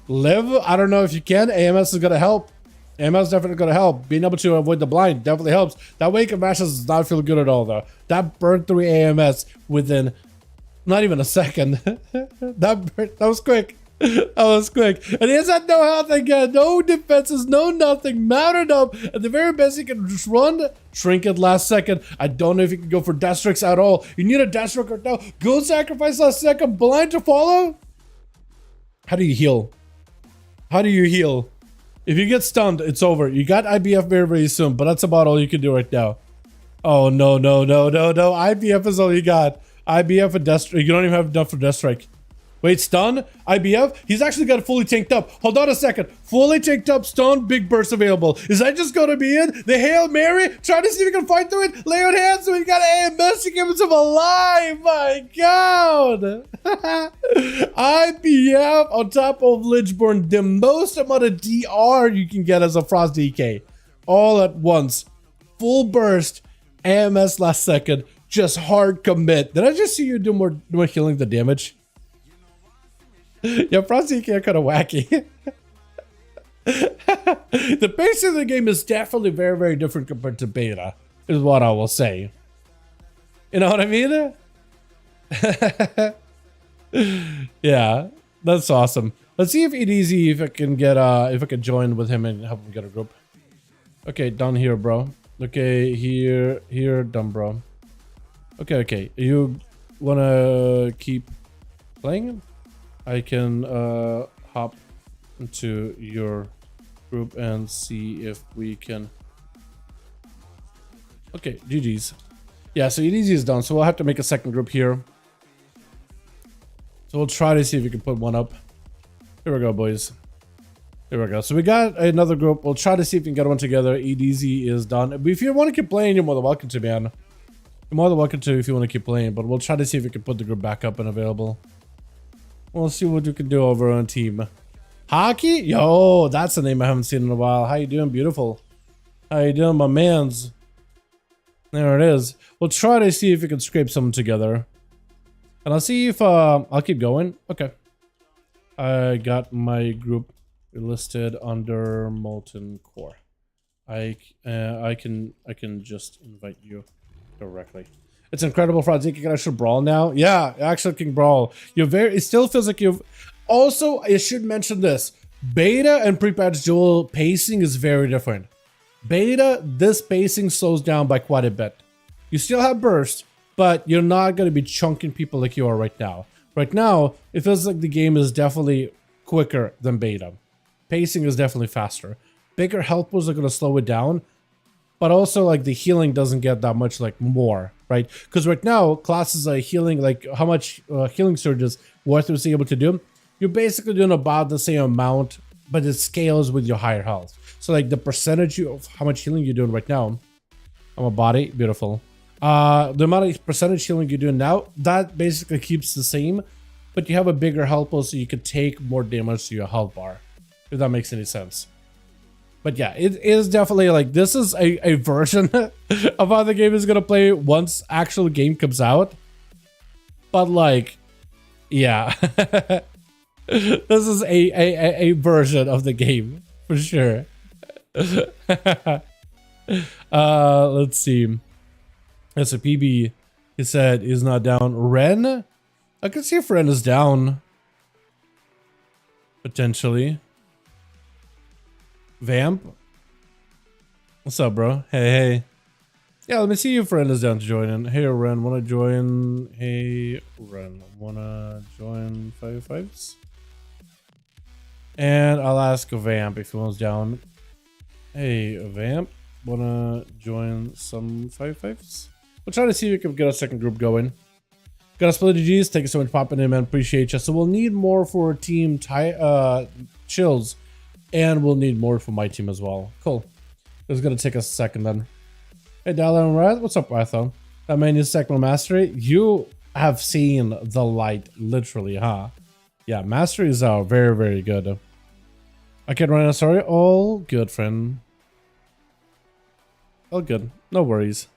live. I don't know if you can. AMS is gonna help. AMS is definitely gonna help. Being able to avoid the blind definitely helps. That wake of ashes does not feel good at all though. That burned through AMS within not even a second. that was quick. That was quick. And he has had no health again, no defenses, no nothing, mounted up. At the very best, he can just run, trinket last second. I don't know if you can go for death strikes at all. You need a death strike right now. Go sacrifice last second, blind to follow. How do you heal? How do you heal? If you get stunned, it's over. You got IBF very, very soon, but that's about all you can do right now. Oh, no, no, no, no, no. IBF is all you got. IBF and death strike. You don't even have enough for death strike. Wait, stun? IBF? He's actually got it fully tanked up. Hold on a second. Fully tanked up, stun, big burst available. Is that just gonna be it? The Hail Mary? Try to see if you can fight through it. Lay on hands so he got AMS to keep himself alive. My God. IBF on top of Lichborn. The most amount of DR you can get as a Frost DK. All at once. Full burst. AMS last second. Just hard commit. Did I just see you do more healing than damage? Yeah, Frosty are kind of wacky. The pace of the game is definitely very, very different compared to beta, is what I will say. You know what I mean? Yeah, that's awesome. Let's see if it's easy, if I can get if I can join with him and help him get a group. Okay, down here, bro. Okay, here, done, bro. Okay. You wanna keep playing? I can hop into your group and see if we can. Okay, GG's. Yeah, so EDZ is done, so we'll have to make a second group here. So we'll try to see if we can put one up. Here we go, boys. Here we go. So we got another group. We'll try to see if we can get one together. EDZ is done. But if you want to keep playing, you're more than welcome to, man. You're more than welcome to if you want to keep playing, but we'll try to see if we can put the group back up and available. We'll see what we can do over on team. Hockey? Yo, that's a name I haven't seen in a while. How you doing, beautiful? How you doing, my mans? There it is. We'll try to see if we can scrape something together. And I'll see if I'll keep going. Okay. I got my group listed under Molten Core. I can just invite you directly. It's incredible, Franz. You can actually brawl now. Yeah, actually can brawl. It still feels like you've. Also, I should mention this: beta and pre-patch duel pacing is very different. Beta, this pacing slows down by quite a bit. You still have burst, but you're not going to be chunking people like you are right now. Right now, it feels like the game is definitely quicker than beta. Pacing is definitely faster. Bigger health pools are going to slow it down, but also like the healing doesn't get that much like more. Right, because right now classes are healing, like how much healing surges Warcraft was able to do. You're basically doing about the same amount, but it scales with your higher health. So like the percentage of how much healing you're doing right now. I'm a body, beautiful. The amount of percentage healing you're doing now, that basically keeps the same, but you have a bigger health pool, so you can take more damage to your health bar, if that makes any sense. But yeah, it is definitely like, this is a version of how the game is going to play once actual game comes out. But like, yeah, this is a version of the game for sure. Let's see. That's a PB. He said he's not down. Ren? I can see if Ren is down. Potentially. Vamp? What's up, bro? Hey. Yeah, let me see if Ren is down to join in. Hey, Ren, wanna join? Hey, Ren, wanna join 5v5s? And I'll ask Vamp if he wants down. Hey, Vamp, wanna join some 5v5s? We'll try to see if we can get a second group going. Got a split of G's. Thank you so much for popping in, man. Appreciate you. So we'll need more for team chills. And we'll need more for my team as well. Cool. It's gonna take us a second then. Hey, Dalaran, what's up, Arthur? That man is second mastery. You have seen the light, literally, huh? Yeah, masteries are very, very good. I can run a story. All good, friend. All good. No worries.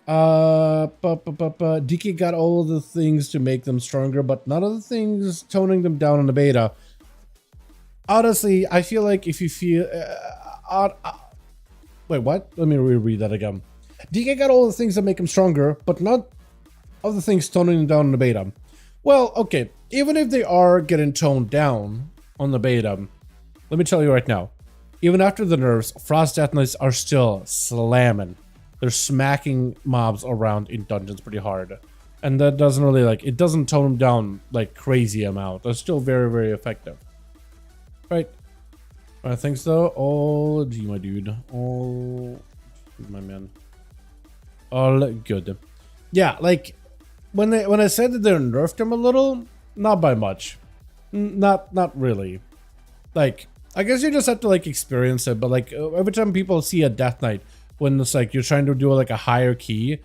DK got all of the things to make them stronger, but none of the things toning them down in the beta. Honestly, I feel like if you feel... wait, what? Let me reread that again. DK got all the things that make him stronger, but not of the things toning him down in the beta. Well, okay, even if they are getting toned down on the beta, let me tell you right now, even after the nerfs, Frost Death Knights are still slamming. They're smacking mobs around in dungeons pretty hard. And that doesn't really, like, it doesn't tone them down, like, crazy amount. They're still very, very effective. Right. I think so. Oh, gee, my dude. Oh, my man. All good. Yeah, like, when I said that they nerfed them a little, not by much. Not really. Like, I guess you just have to, like, experience it, but, like, every time people see a Death Knight, when it's like you're trying to do like a higher key,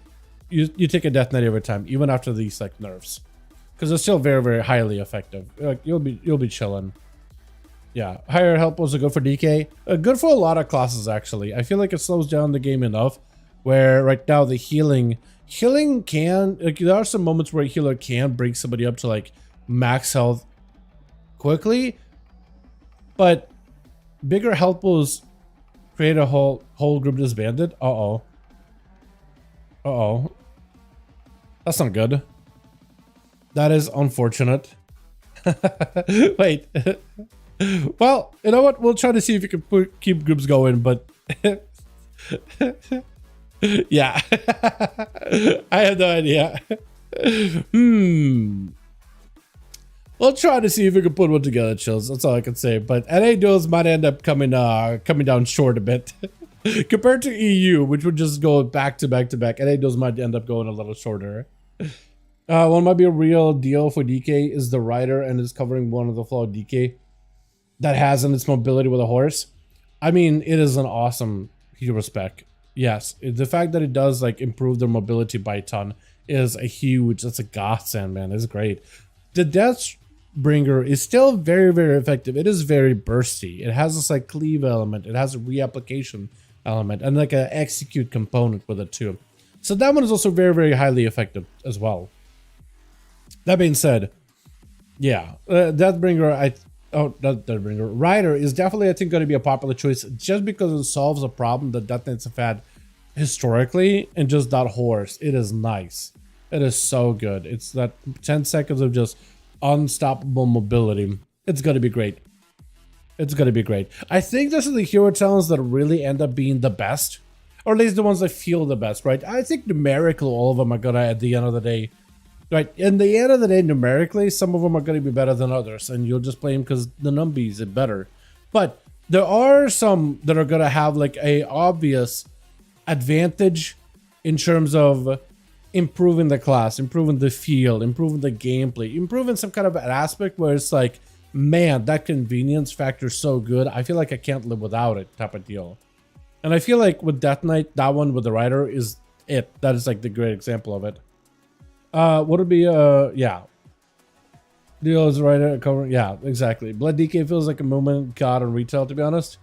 you take a Death Knight every time, even after these like nerfs, because it's still very, very highly effective. Like you'll be chilling. Yeah, higher help was good for DK. Good for a lot of classes actually. I feel like it slows down the game enough where right now the healing can, like, there are some moments where a healer can bring somebody up to like max health quickly, but bigger help was create a whole group disbanded. Uh-oh. That's not good. That is unfortunate. Wait. Well, you know what? We'll try to see if we can keep groups going, but... yeah. I have no idea. We'll try to see if we can put one together, chills. That's all I can say. But NA duels might end up coming down short a bit. Compared to EU, which would just go back to back to back. NA duels might end up going a little shorter. What might be a real deal for DK is the rider and is covering one of the flawed DK that has in its mobility with a horse. I mean, it is an awesome hero spec. Yes, the fact that it does like improve their mobility by a ton is that's a godsend, man. It's great. The Deathbringer is still very, very effective. It is very bursty. It has this like cleave element. It has a reapplication element and like an execute component with it too. So that one is also very, very highly effective as well. That being said, yeah, Deathbringer, Rider is definitely, I think, going to be a popular choice just because it solves a problem that Death Knights have had historically, and just that horse. It is nice. It is so good. It's that 10 seconds of just unstoppable mobility. It's going to be great. It's going to be great. I think this is the hero talents that really end up being the best, or at least the ones that feel the best, right? I think numerically, all of them are going to, at the end of the day, right? In the end of the day, numerically, some of them are going to be better than others, and you'll just play them because the numbies are better. But there are some that are going to have like a obvious advantage in terms of improving the class, improving the field, improving the gameplay, improving some kind of an aspect where it's like, man, that convenience factor is so good. I feel like I can't live without it type of deal. And I feel like with Death Knight, that one with the Rider is it. That is like the great example of it. Would it be, yeah. Duels Rider cover, yeah, exactly. Blood DK feels like a movement god on retail, to be honest.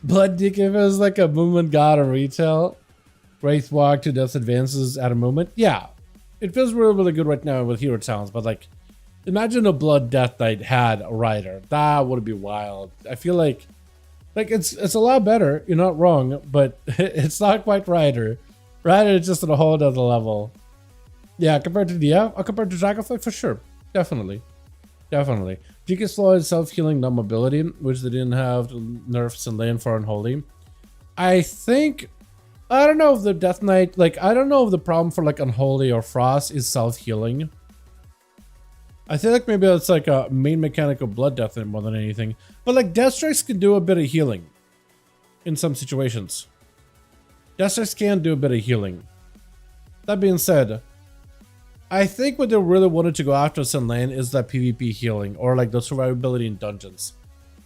Blood DK feels like a movement god on retail. Wraith Walk to Death Advances at a moment. Yeah, it feels really, really good right now with hero talents, but like, imagine a Blood Death Knight had a Rider. That would be wild. I feel like it's a lot better. You're not wrong, but it's not quite Rider. Rider is just at a whole other level. Yeah, compared to Dragonflight, for sure. Definitely. GK's flaw is self-healing non-mobility, which they didn't have nerfs in Lane for Unholy. I don't know if the Death Knight, like, I don't know if the problem for like Unholy or Frost is self-healing. I feel like maybe it's like a main mechanic of Blood Death more than anything. But like Death Strikes can do a bit of healing in some situations. Death Strikes can do a bit of healing. That being said, I think what they really wanted to go after in lane is that PvP healing, or like the survivability in dungeons.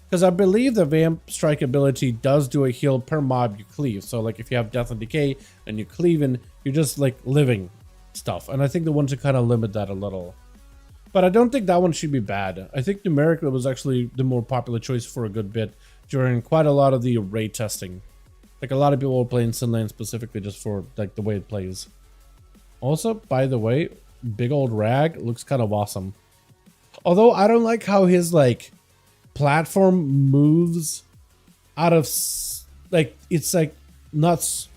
Because I believe the Vamp Strike ability does do a heal per mob you cleave. So like if you have Death and Decay and you cleave in, you're just like living stuff. And I think they wanted to kind of limit that a little. But I don't think that one should be bad. I think numerically was actually the more popular choice for a good bit during quite a lot of the raid testing. Like a lot of people are playing Sin Lane specifically just for like the way it plays. Also, by the way, big old Rag looks kind of awesome. Although I don't like how his like platform moves out of like it's like not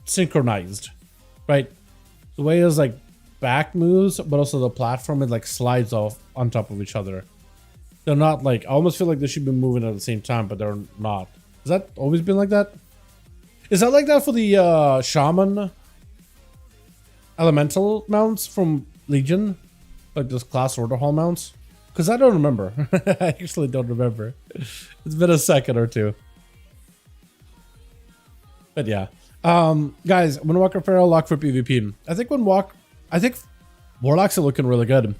synchronized, right? The way his like back moves, but also the platform, it like slides off on top of each other. They're not like, I almost feel like they should be moving at the same time, but they're not. Has that always been like that? Is that like that for the Shaman Elemental mounts from Legion? Like those class order hall mounts? Because I don't remember. I actually don't remember. It's been a second or two. But yeah. Guys, when Walker Feral lock for PvP. I think Warlocks are looking really good.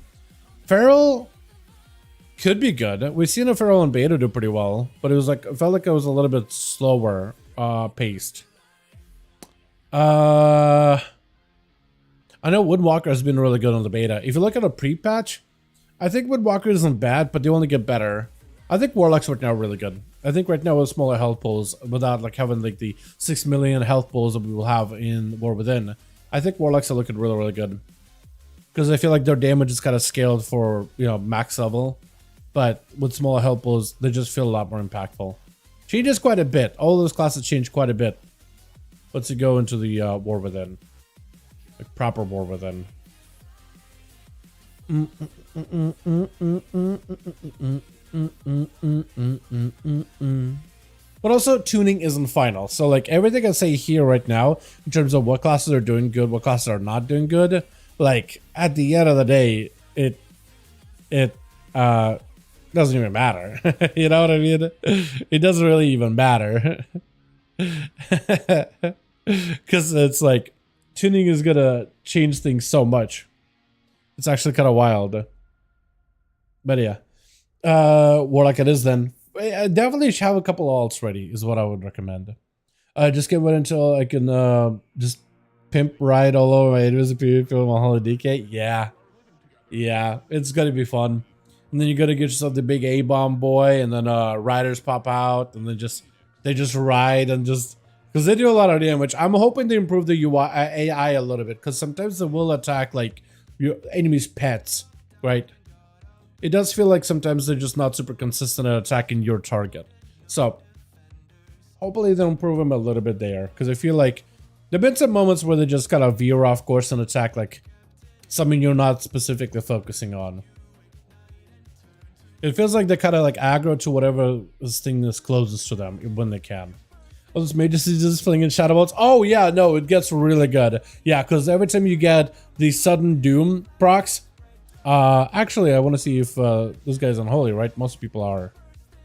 Feral could be good. We've seen a Feral in beta do pretty well, but it was like, it felt like it was a little bit slower paced. I know Woodwalker has been really good on the beta. If you look at a pre-patch, I think Woodwalker isn't bad, but they only get better. I think Warlocks right now are really good. I think right now with smaller health pools, without like having like the 6 million health pools that we will have in War Within, I think Warlocks are looking really, really good. Because I feel like their damage is kind of scaled for, you know, max level. But with smaller health pools, they just feel a lot more impactful. Changes quite a bit. All those classes change quite a bit once you go into the War Within. Like proper War Within. But also tuning isn't final. So like everything I say here right now in terms of what classes are doing good, what classes are not doing good, like at the end of the day, it doesn't even matter. You know what I mean? It doesn't really even matter. Because it's like tuning is gonna change things so much. It's actually kind of wild. But yeah. Warlock it is then. Definitely should have a couple alts ready is what I would recommend. Just get one until I can just pimp ride all over my enemies if you feel my holy DK. Yeah. Yeah, it's gonna be fun. And then you gotta get yourself the big A-bomb boy, and then riders pop out, and then they just ride and just because they do a lot of damage. I'm hoping to improve the UI AI a little bit, because sometimes they will attack like your enemy's pets, right? It does feel like sometimes they're just not super consistent at attacking your target. So hopefully they'll improve them a little bit there, because I feel like there have been some moments where they just kind of veer off course and attack like something you're not specifically focusing on. It feels like they kind of like aggro to whatever this thing is closest to them when they can. Oh, this Major just flinging shadow bolts. Oh yeah, no, it gets really good. Yeah, because every time you get the sudden doom procs, actually I want to see if this guy's unholy, right? Most people are,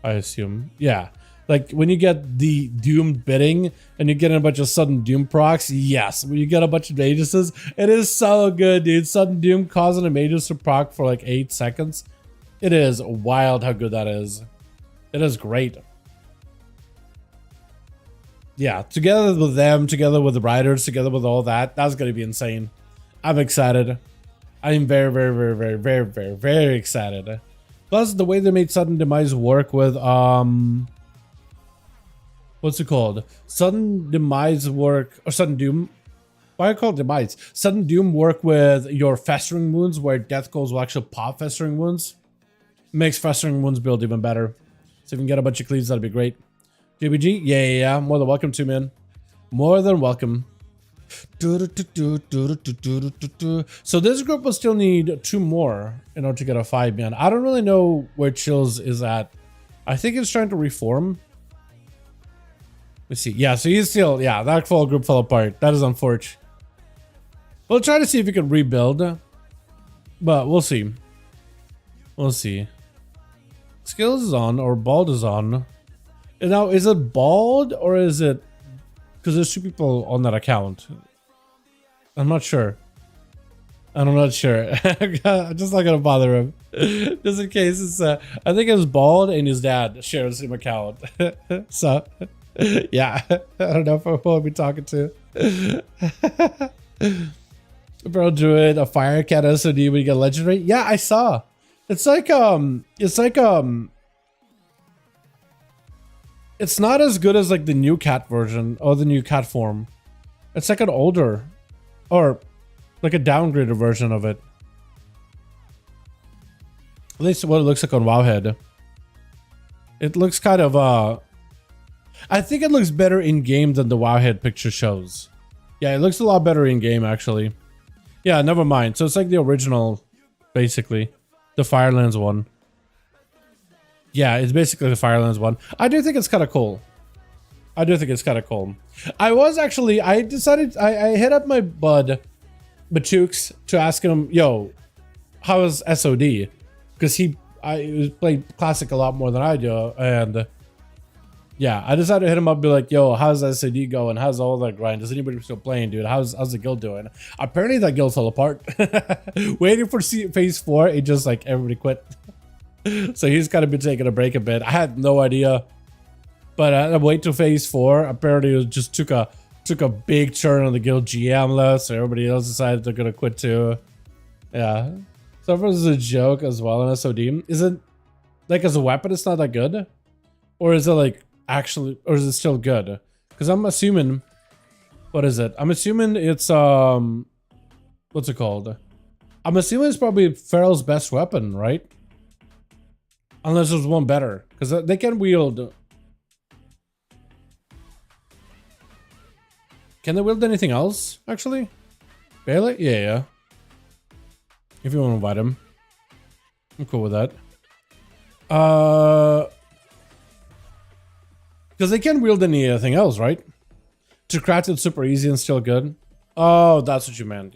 I assume. Yeah, like when you get the doomed bidding and you get a bunch of sudden doom procs, yes, when you get a bunch of mages, it is so good, dude. Sudden doom causing a mages to proc for like 8 seconds. It is wild how good that is. It is great. Yeah, together with them, together with the riders, together with all that, that's going to be insane. I'm excited. I'm very, very, very, very, very, very, very excited. Plus, the way they made Sudden Demise work with, what's it called? Sudden Demise work, or Sudden Doom. Why I call it Demise? Sudden Doom work with your Festering Wounds, where Death Goals will actually pop Festering Wounds. Makes Festering Wounds build even better. So if you can get a bunch of cleaves, that'd be great. JBG? Yeah. More than welcome to, man. More than welcome. So this group will still need 2 more in order to get a 5-man. I don't really know where Chills is at. I think he's trying to reform. Let's see. Yeah, so he's still... Yeah, that full group fell apart. That is unfortunate. We'll try to see if we can rebuild. But we'll see. We'll see. Skills is on, or Bald is on. And now, is it Bald, or is it... Because there's 2 people on that account. I'm not sure. I'm not sure. I'm just not going to bother him. Just in case it's... I think it's Bald and his dad share the same account. So, yeah. I don't know who I'll be talking to. Bro, Druid, a Fire Cat SOD when you get Legendary? Yeah, I saw. It's like It's not as good as like the new cat version or the new cat form. It's like an older or like a downgraded version of it. At least what it looks like on Wowhead. It looks kind of I think it looks better in game than the Wowhead picture shows. Yeah, it looks a lot better in game actually. Yeah, never mind. So it's like the original, basically. The Firelands one. Yeah, it's basically the Firelands one. I do think it's kind of cool. I do think it's kind of cool. I decided, I hit up my bud, Bachooks, to ask him, yo, how is SOD? Because I played Classic a lot more than I do, and yeah, I decided to hit him up and be like, yo, how's SOD going? How's all that grind? Is anybody still playing, dude? How's the guild doing? Apparently that guild fell apart. Waiting for phase 4, it just like everybody quit. So he's kind of been taking a break a bit. I had no idea. But I wait till phase 4. Apparently it just took a big turn on the guild GM list. So everybody else decided they're gonna quit too. Yeah. So if it was a joke as well in SOD. Is it like as a weapon it's not that good? Or is it like actually, or is it still good? Because I'm assuming, what is it? I'm assuming it's what's it called? I'm assuming it's probably Feral's best weapon, right? Unless there's one better, because they can wield. Can they wield anything else, actually? Bailey? Yeah. If you want to invite him. I'm cool with that. Because they can't wield anything else, right? To craft it super easy and still good. Oh, that's what you meant.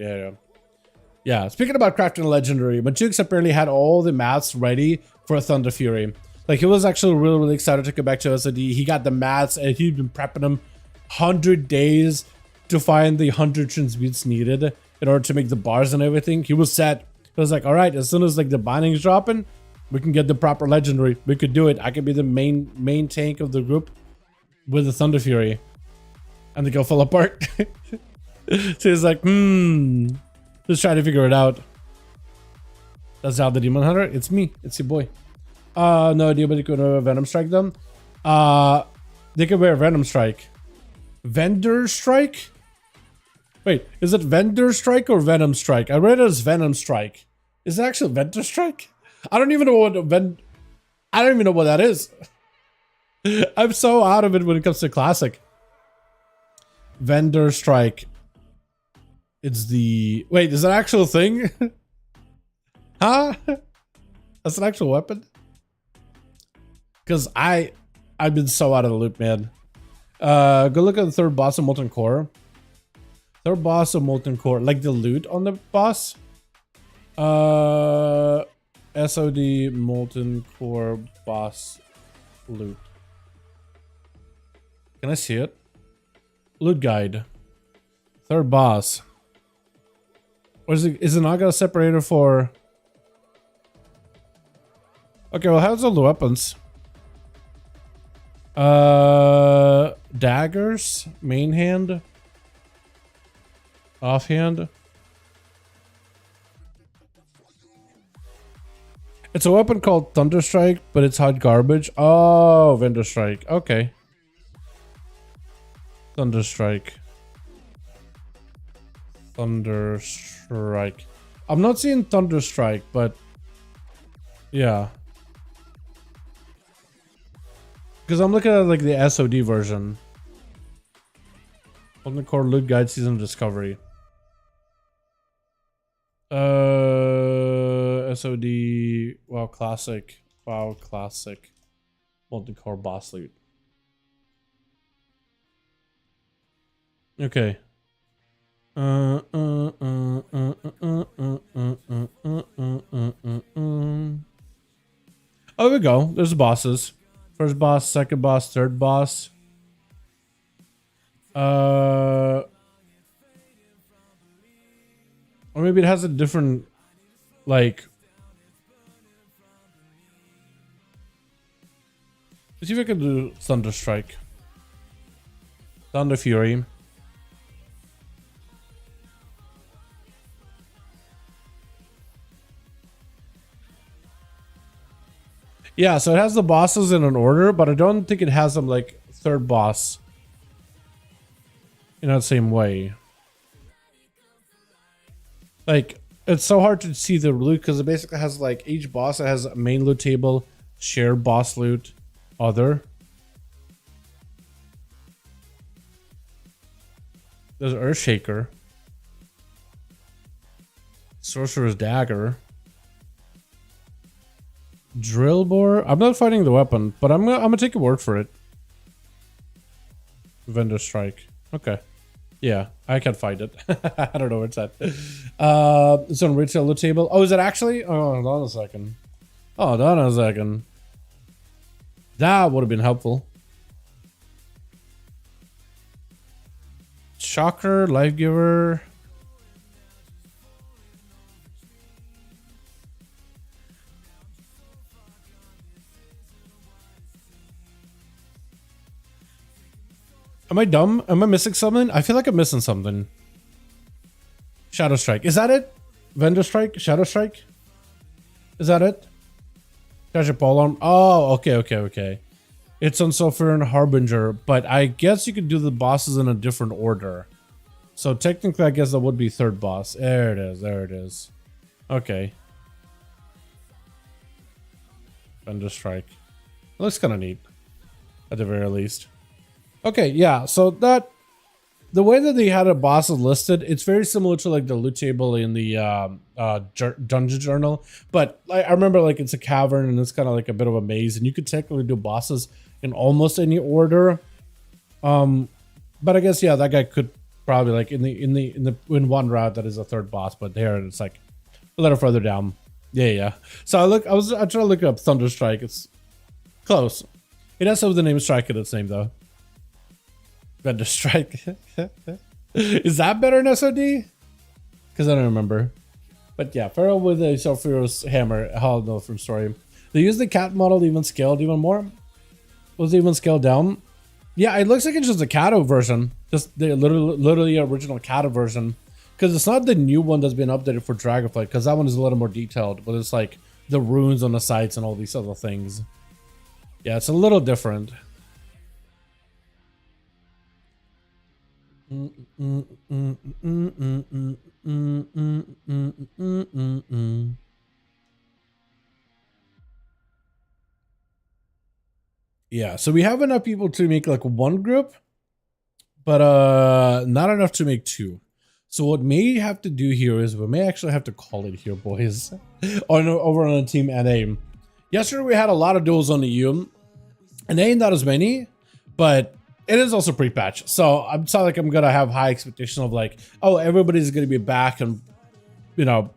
Yeah. Speaking about crafting a legendary, Majukes apparently had all the mats ready for a Thunder Fury. Like, he was actually really excited to get back to SOD. He got the mats and he'd been prepping them 100 days to find the 100 transmutes needed in order to make the bars and everything. He was set. He was like, all right, as soon as like the binding's dropping, we can get the proper legendary. We could do it. I could be the main tank of the group with the Thunder Fury. And the guild fell apart. So he's like, just trying to figure it out. That's how the Demon Hunter. It's me. It's your boy. No idea, but you could Venom Strike them. They could wear Venom Strike. Vendor Strike? Wait, is it Vendor Strike or Venom Strike? I read it as Venom Strike. Is it actually Vendor Strike? I don't even know what I don't even know what that is. I'm so out of it when it comes to Classic. Vendor Strike. It's the... Wait, is that an actual thing? Huh? That's an actual weapon? Because I've been so out of the loop, man. Go look at the third boss of Molten Core. Third boss of Molten Core. Like the loot on the boss. SOD Molten Core boss loot. Can I see it? Loot guide. Third boss. Or is it not got a separator for... Okay, well, how's all the weapons? Daggers, main hand, offhand. It's a weapon called Thunder Strike, but it's hot garbage. Oh, Vendor Strike. Okay. Thunder Strike. Thunder Strike. I'm not seeing Thunder Strike, but yeah. Because I'm looking at like the SOD version. On the core loot guide season discovery. SOD WoW Classic. WoW Classic. Multi-core boss loot. Okay. Oh, there we go. There's the bosses. First boss, second boss, third boss. Or maybe it has a different, like... Let's see if I can do Thunder Strike. Thunder Fury. Yeah, so it has the bosses in an order, but I don't think it has them like third boss in that same way. Like, it's so hard to see the loot because it basically has like each boss. It has a main loot table, shared boss loot, other. There's Earthshaker, Sorcerer's Dagger, Drill Bore. I'm not fighting the weapon, but I'm gonna take your word for it. Vendor Strike. Okay. Yeah, I can find it. I don't know where it's at. It's on retail loot table. Oh, is it actually? Oh, hold on a second. Oh, hold on a second. That would have been helpful. Shocker, Life Giver. Am I dumb? Am I missing something? I feel like I'm missing something. Shadow Strike. Is that it? Vendor Strike? Shadow Strike? Is that it? Treasure Pole Arm. Oh, okay. It's on Sulfur and Harbinger, but I guess you could do the bosses in a different order. So technically, I guess that would be third boss. There it is. Okay. Vendor Strike. Looks kind of neat. At the very least. Okay, yeah, so that... The way that they had a bosses listed, it's very similar to like the loot table in the dungeon journal. But I remember like it's a cavern and it's kind of like a bit of a maze. And you could technically do bosses in almost any order. But I guess, yeah, that guy could probably like in one route that is a third boss. But there it's like a little further down. Yeah. So I tried to look up Thunderstrike. It's close. It has some of the name Strike in its name though. Vendor Strike. Is that better in SOD? Because I don't remember. But yeah, Pharaoh with a Sulfurous Hammer. I'll know from story. They used the cat model even scaled even more. Was it even scaled down? Yeah, it looks like it's just a Kato version. Just the literally original Kato version. Because it's not the new one that's been updated for Dragonflight. Because that one is a little more detailed. But it's like the runes on the sides and all these other things. Yeah, it's a little different. Yeah, so we have enough people to make like one group, but not enough to make two. So what may have to do here is we may actually have to call it here, boys. Over on the team NA. Yesterday we had a lot of duels on the EU, and they ain't not as many, but it is also pre-patch, so it's not like I'm gonna have high expectation of like, oh, everybody's gonna be back and, you know,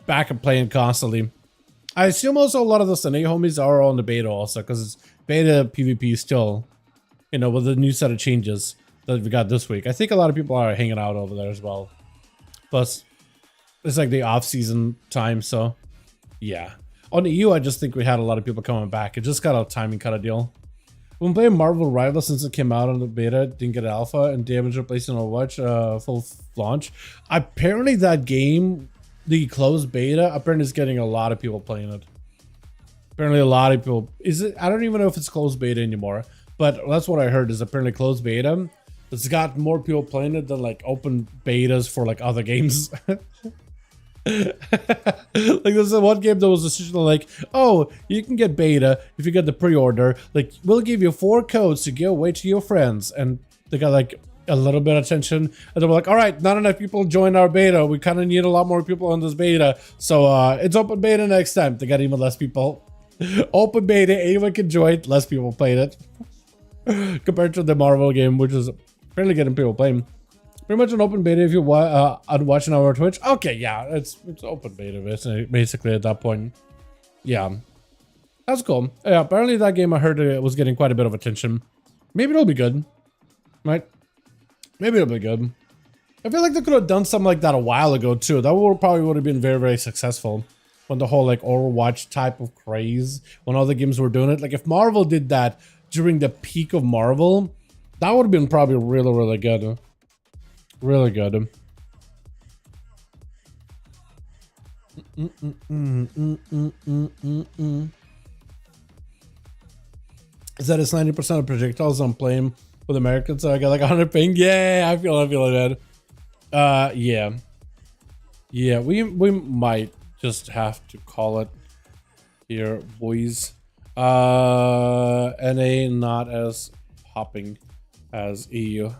back and playing constantly. I assume also a lot of the NA homies are on the beta also, because it's beta PvP still, you know, with the new set of changes that we got this week. I think a lot of people are hanging out over there as well. Plus, it's like the off-season time, so yeah. On the EU, I just think we had a lot of people coming back. It just got a timing kind of deal. We've been playing Marvel Rivals since it came out on the beta, didn't get alpha, and damage replaced in Overwatch full launch. Apparently that game, the closed beta, apparently is getting a lot of people playing it. Apparently a lot of people, I don't even know if it's closed beta anymore, but that's what I heard is apparently closed beta. It's got more people playing it than like open betas for like other games. Like there's one game that was essentially like, oh, you can get beta if you get the pre-order, like we'll give you 4 codes to give away to your friends, and they got like a little bit of attention, and they were like, all right, not enough people joined our beta, we kind of need a lot more people on this beta, so it's open beta next time. They got even less people. Open beta, anyone can join, less people played it compared to the Marvel game, which is apparently getting people playing. Pretty much an open beta if you're watching our Twitch. Okay, yeah, it's open beta basically at that point. Yeah, that's cool. Yeah, apparently that game I heard it was getting quite a bit of attention. Maybe it'll be good, right? Maybe it'll be good. I feel like they could have done something like that a while ago too. That probably would have been very, very successful. When the whole like Overwatch type of craze, when other games were doing it. Like if Marvel did that during the peak of Marvel, that would have been probably really, really good. Really good. That is 90% of projectiles I'm playing with Americans, so I got like 100 ping. Yeah, I feel it, man. Yeah, we might just have to call it here, boys. NA not as popping as EU,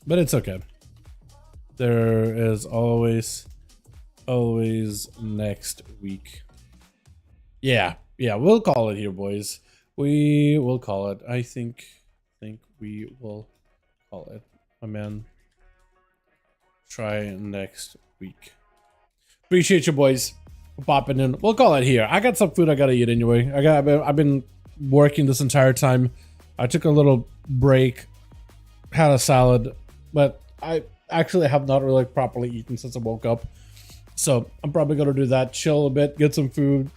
but it's okay. There is always next week. Yeah, we'll call it here, boys. We will call it. I think we will call it. My man. Try next week. Appreciate you, boys, for popping in. We'll call it here. I got some food I gotta eat anyway. I've been working this entire time. I took a little break, had a salad, but I actually have not really properly eaten since I woke up. So I'm probably gonna do that, chill a bit, get some food,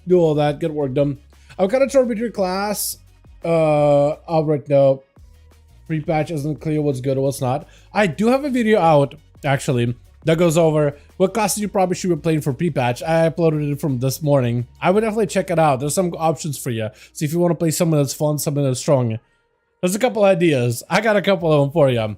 do all that, get work done. I'm kind of torn between class. Right now, pre-patch isn't clear what's good or what's not. I do have a video out actually that goes over what classes you probably should be playing for pre-patch. I uploaded it from this morning. I would definitely check it out. There's some options for you. So if you want to play someone that's fun, someone that's strong, there's a couple ideas. I got a couple of them for you.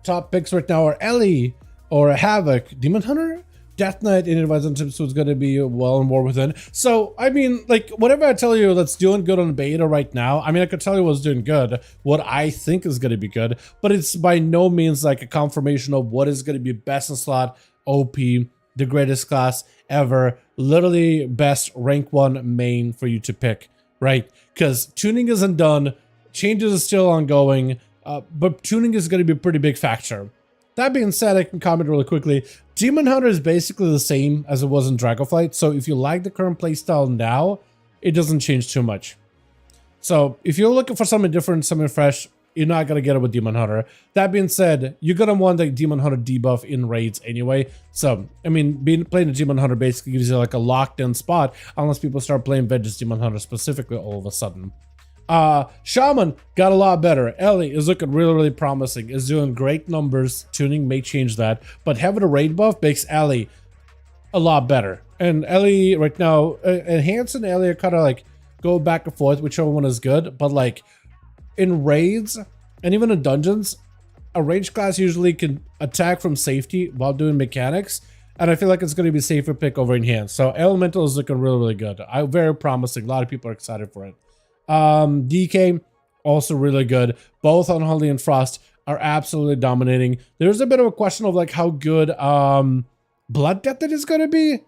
Top picks right now are Ellie or Havoc, Demon Hunter, Death Knight, in advice and tips was going to be well and more within. So, I mean, like, whatever I tell you that's doing good on beta right now, I mean, I could tell you what's doing good, what I think is going to be good, but it's by no means like a confirmation of what is going to be best in slot, OP, the greatest class ever, literally best rank 1 main for you to pick, right? Because tuning isn't done, changes are still ongoing, but tuning is going to be a pretty big factor. That being said, I can comment really quickly. Demon Hunter is basically the same as it was in Dragonflight, so if you like the current playstyle now, it doesn't change too much. So if you're looking for something different, something fresh, you're not going to get it with Demon Hunter. That being said, you're going to want the Demon Hunter debuff in raids anyway. So, I mean, playing a Demon Hunter basically gives you like a locked-in spot, unless people start playing Vege's Demon Hunter specifically all of a sudden. Shaman got a lot better. Ellie is looking really promising, is doing great numbers. Tuning may change that, but having a raid buff makes Ellie a lot better. And Ellie right now, Enhance and Ellie are kind of like go back and forth, whichever one is good, but like in raids and even in dungeons, a ranged class usually can attack from safety while doing mechanics, and I feel like it's going to be a safer pick over Enhance. So Elemental is looking really good. Very promising. A lot of people are excited for it. DK also really good. Both Unholy and Frost are absolutely dominating. There's a bit of a question of like how good Blood Death it is going to be,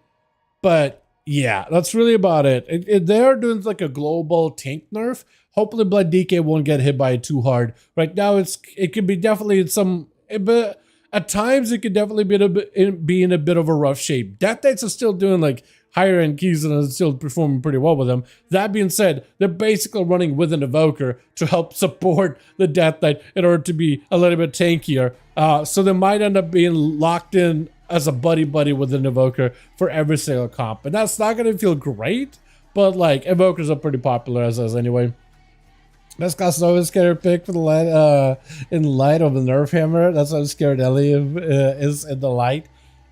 but yeah, that's really about it. They're doing like a global tank nerf. Hopefully Blood DK won't get hit by it too hard. Right now it could be definitely some, but at times it could definitely be in a bit of a rough shape. Death Knights are still doing like higher end keys and is still performing pretty well with them. That being said, they're basically running with an evoker to help support the Death Knight in order to be a little bit tankier. So they might end up being locked in as a buddy with an evoker for every single comp. And that's not going to feel great, but like evokers are pretty popular as is anyway. Best class is always scared pick for the light, in light of the nerf hammer. That's what I'm scared Ellie is in the light.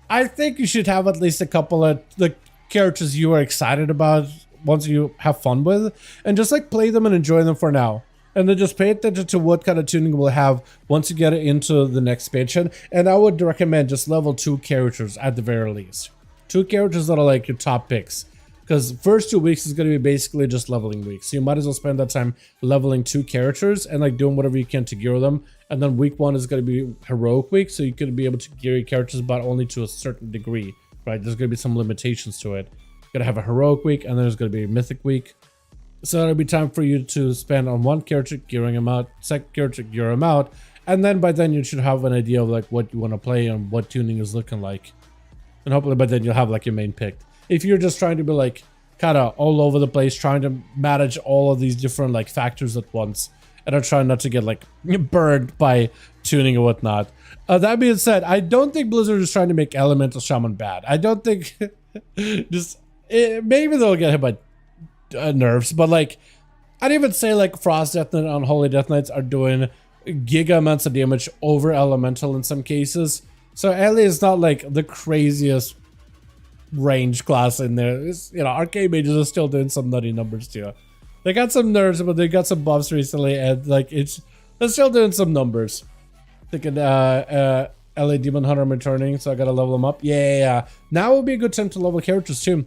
I think you should have at least a couple of the characters you are excited about, ones you have fun with, and just like play them and enjoy them for now, and then just pay attention to what kind of tuning we'll have once you get into the next expansion. And I would recommend just level 2 characters at the very least. 2 characters that are like your top picks, because first 2 weeks is going to be basically just leveling weeks, so you might as well spend that time leveling 2 characters and like doing whatever you can to gear them. And then week 1 is going to be heroic week, so you could be able to gear your characters, but only to a certain degree. Right, there's going to be some limitations to it. You're going to have a heroic week, and then there's going to be a mythic week. So it'll be time for you to spend on one character, gearing him out, second character, gear him out, and then by then you should have an idea of like what you want to play and what tuning is looking like. And hopefully by then you'll have like your main pick. If you're just trying to be like kind of all over the place, trying to manage all of these different like factors at once, and I'm trying not to get like burned by tuning and whatnot. That being said, I don't think Blizzard is trying to make Elemental Shaman bad. I don't think maybe they'll get hit by nerfs, but like I'd even say like Frost Death Knight and Unholy Death Knights are doing giga amounts of damage over Elemental in some cases. So Ellie is not like the craziest range class in there. You know, arcade mages are still doing some nutty numbers too. They got some nerds, but they got some buffs recently, and like they're still doing some numbers. Thinking LA Demon Hunter I'm returning, so I gotta level them up. Yeah. Now would be a good time to level characters too.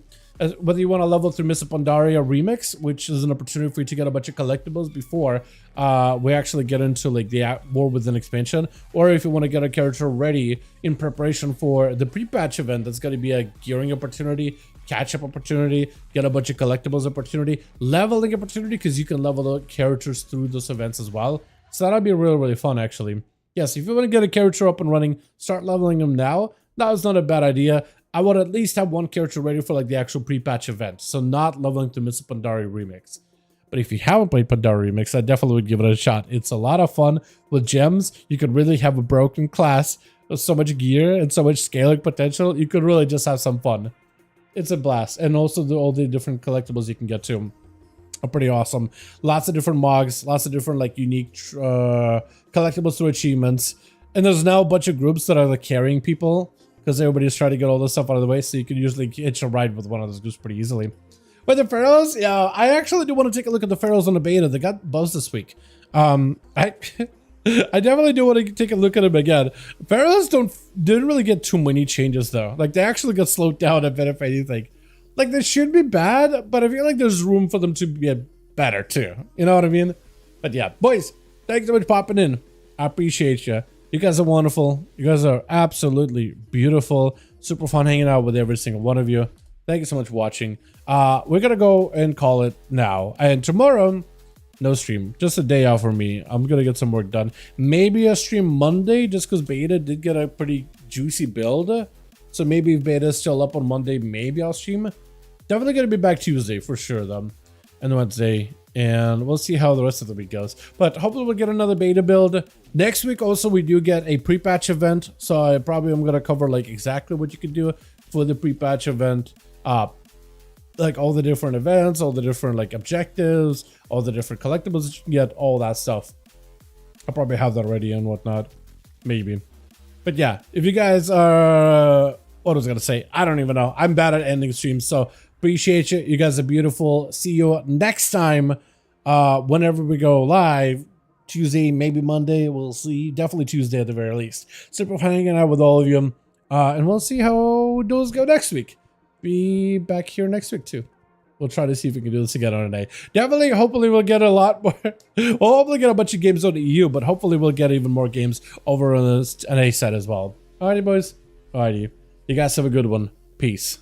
Whether you want to level through Miss Pandaria Remix, which is an opportunity for you to get a bunch of collectibles before we actually get into like the War Within expansion, or if you want to get a character ready in preparation for the pre-patch event, that's going to be a gearing opportunity, catch-up opportunity, get a bunch of collectibles opportunity, leveling opportunity, because you can level the characters through those events as well. So that'll be really fun actually. Yes, if you want to get a character up and running, start leveling them now. That was not a bad idea. I would at least have one character ready for like the actual pre-patch event, so not leveling to Miss Pandaria Remix. But if you haven't played Pandaria Remix, I definitely would give it a shot. It's a lot of fun with gems. You could really have a broken class with so much gear and so much scaling potential. You could really just have some fun. It's a blast. And also all the different collectibles you can get to are pretty awesome. Lots of different mogs, lots of different like unique collectibles through achievements. And there's now a bunch of groups that are like carrying people, because everybody's trying to get all this stuff out of the way, so you can usually hitch a ride with one of those groups pretty easily. But the Pharaohs, yeah, I actually do want to take a look at the Pharaohs on the beta. They got buzzed this week. I definitely do want to take a look at them again. Pharaohs didn't really get too many changes though. Like they actually got slowed down a bit, if anything. Like they should be bad, but I feel like there's room for them to get better too. You know what I mean? But yeah, boys, thanks so much for popping in. I appreciate you. You guys are wonderful. You guys are absolutely beautiful. Super fun hanging out with every single one of you. Thank you so much for watching. We're gonna go and call it now. And tomorrow, no stream. Just a day off for me. I'm gonna get some work done. Maybe a stream Monday, just because beta did get a pretty juicy build. So maybe if beta is still up on Monday, maybe I'll stream. Definitely gonna be back Tuesday for sure though. And Wednesday. And we'll see how the rest of the week goes. But hopefully we'll get another beta build. Next week also we do get a pre-patch event. So I'm going to cover like exactly what you can do for the pre-patch event. Like all the different events, all the different like objectives, all the different collectibles that you can get, all that stuff. I'll probably have that ready and whatnot. Maybe. But yeah, if you guys are... What was I going to say? I don't even know. I'm bad at ending streams, so... Appreciate you. You guys are beautiful. See you next time. Whenever we go live, Tuesday, maybe Monday. We'll see. Definitely Tuesday at the very least. Super fun hanging out with all of you. And we'll see how those go next week. Be back here next week too. We'll try to see if we can do this again on a day. Definitely, hopefully we'll get a lot more. We'll hopefully get a bunch of games on the EU, but hopefully we'll get even more games over on the NA set as well. Alrighty, boys. Alrighty. You guys have a good one. Peace.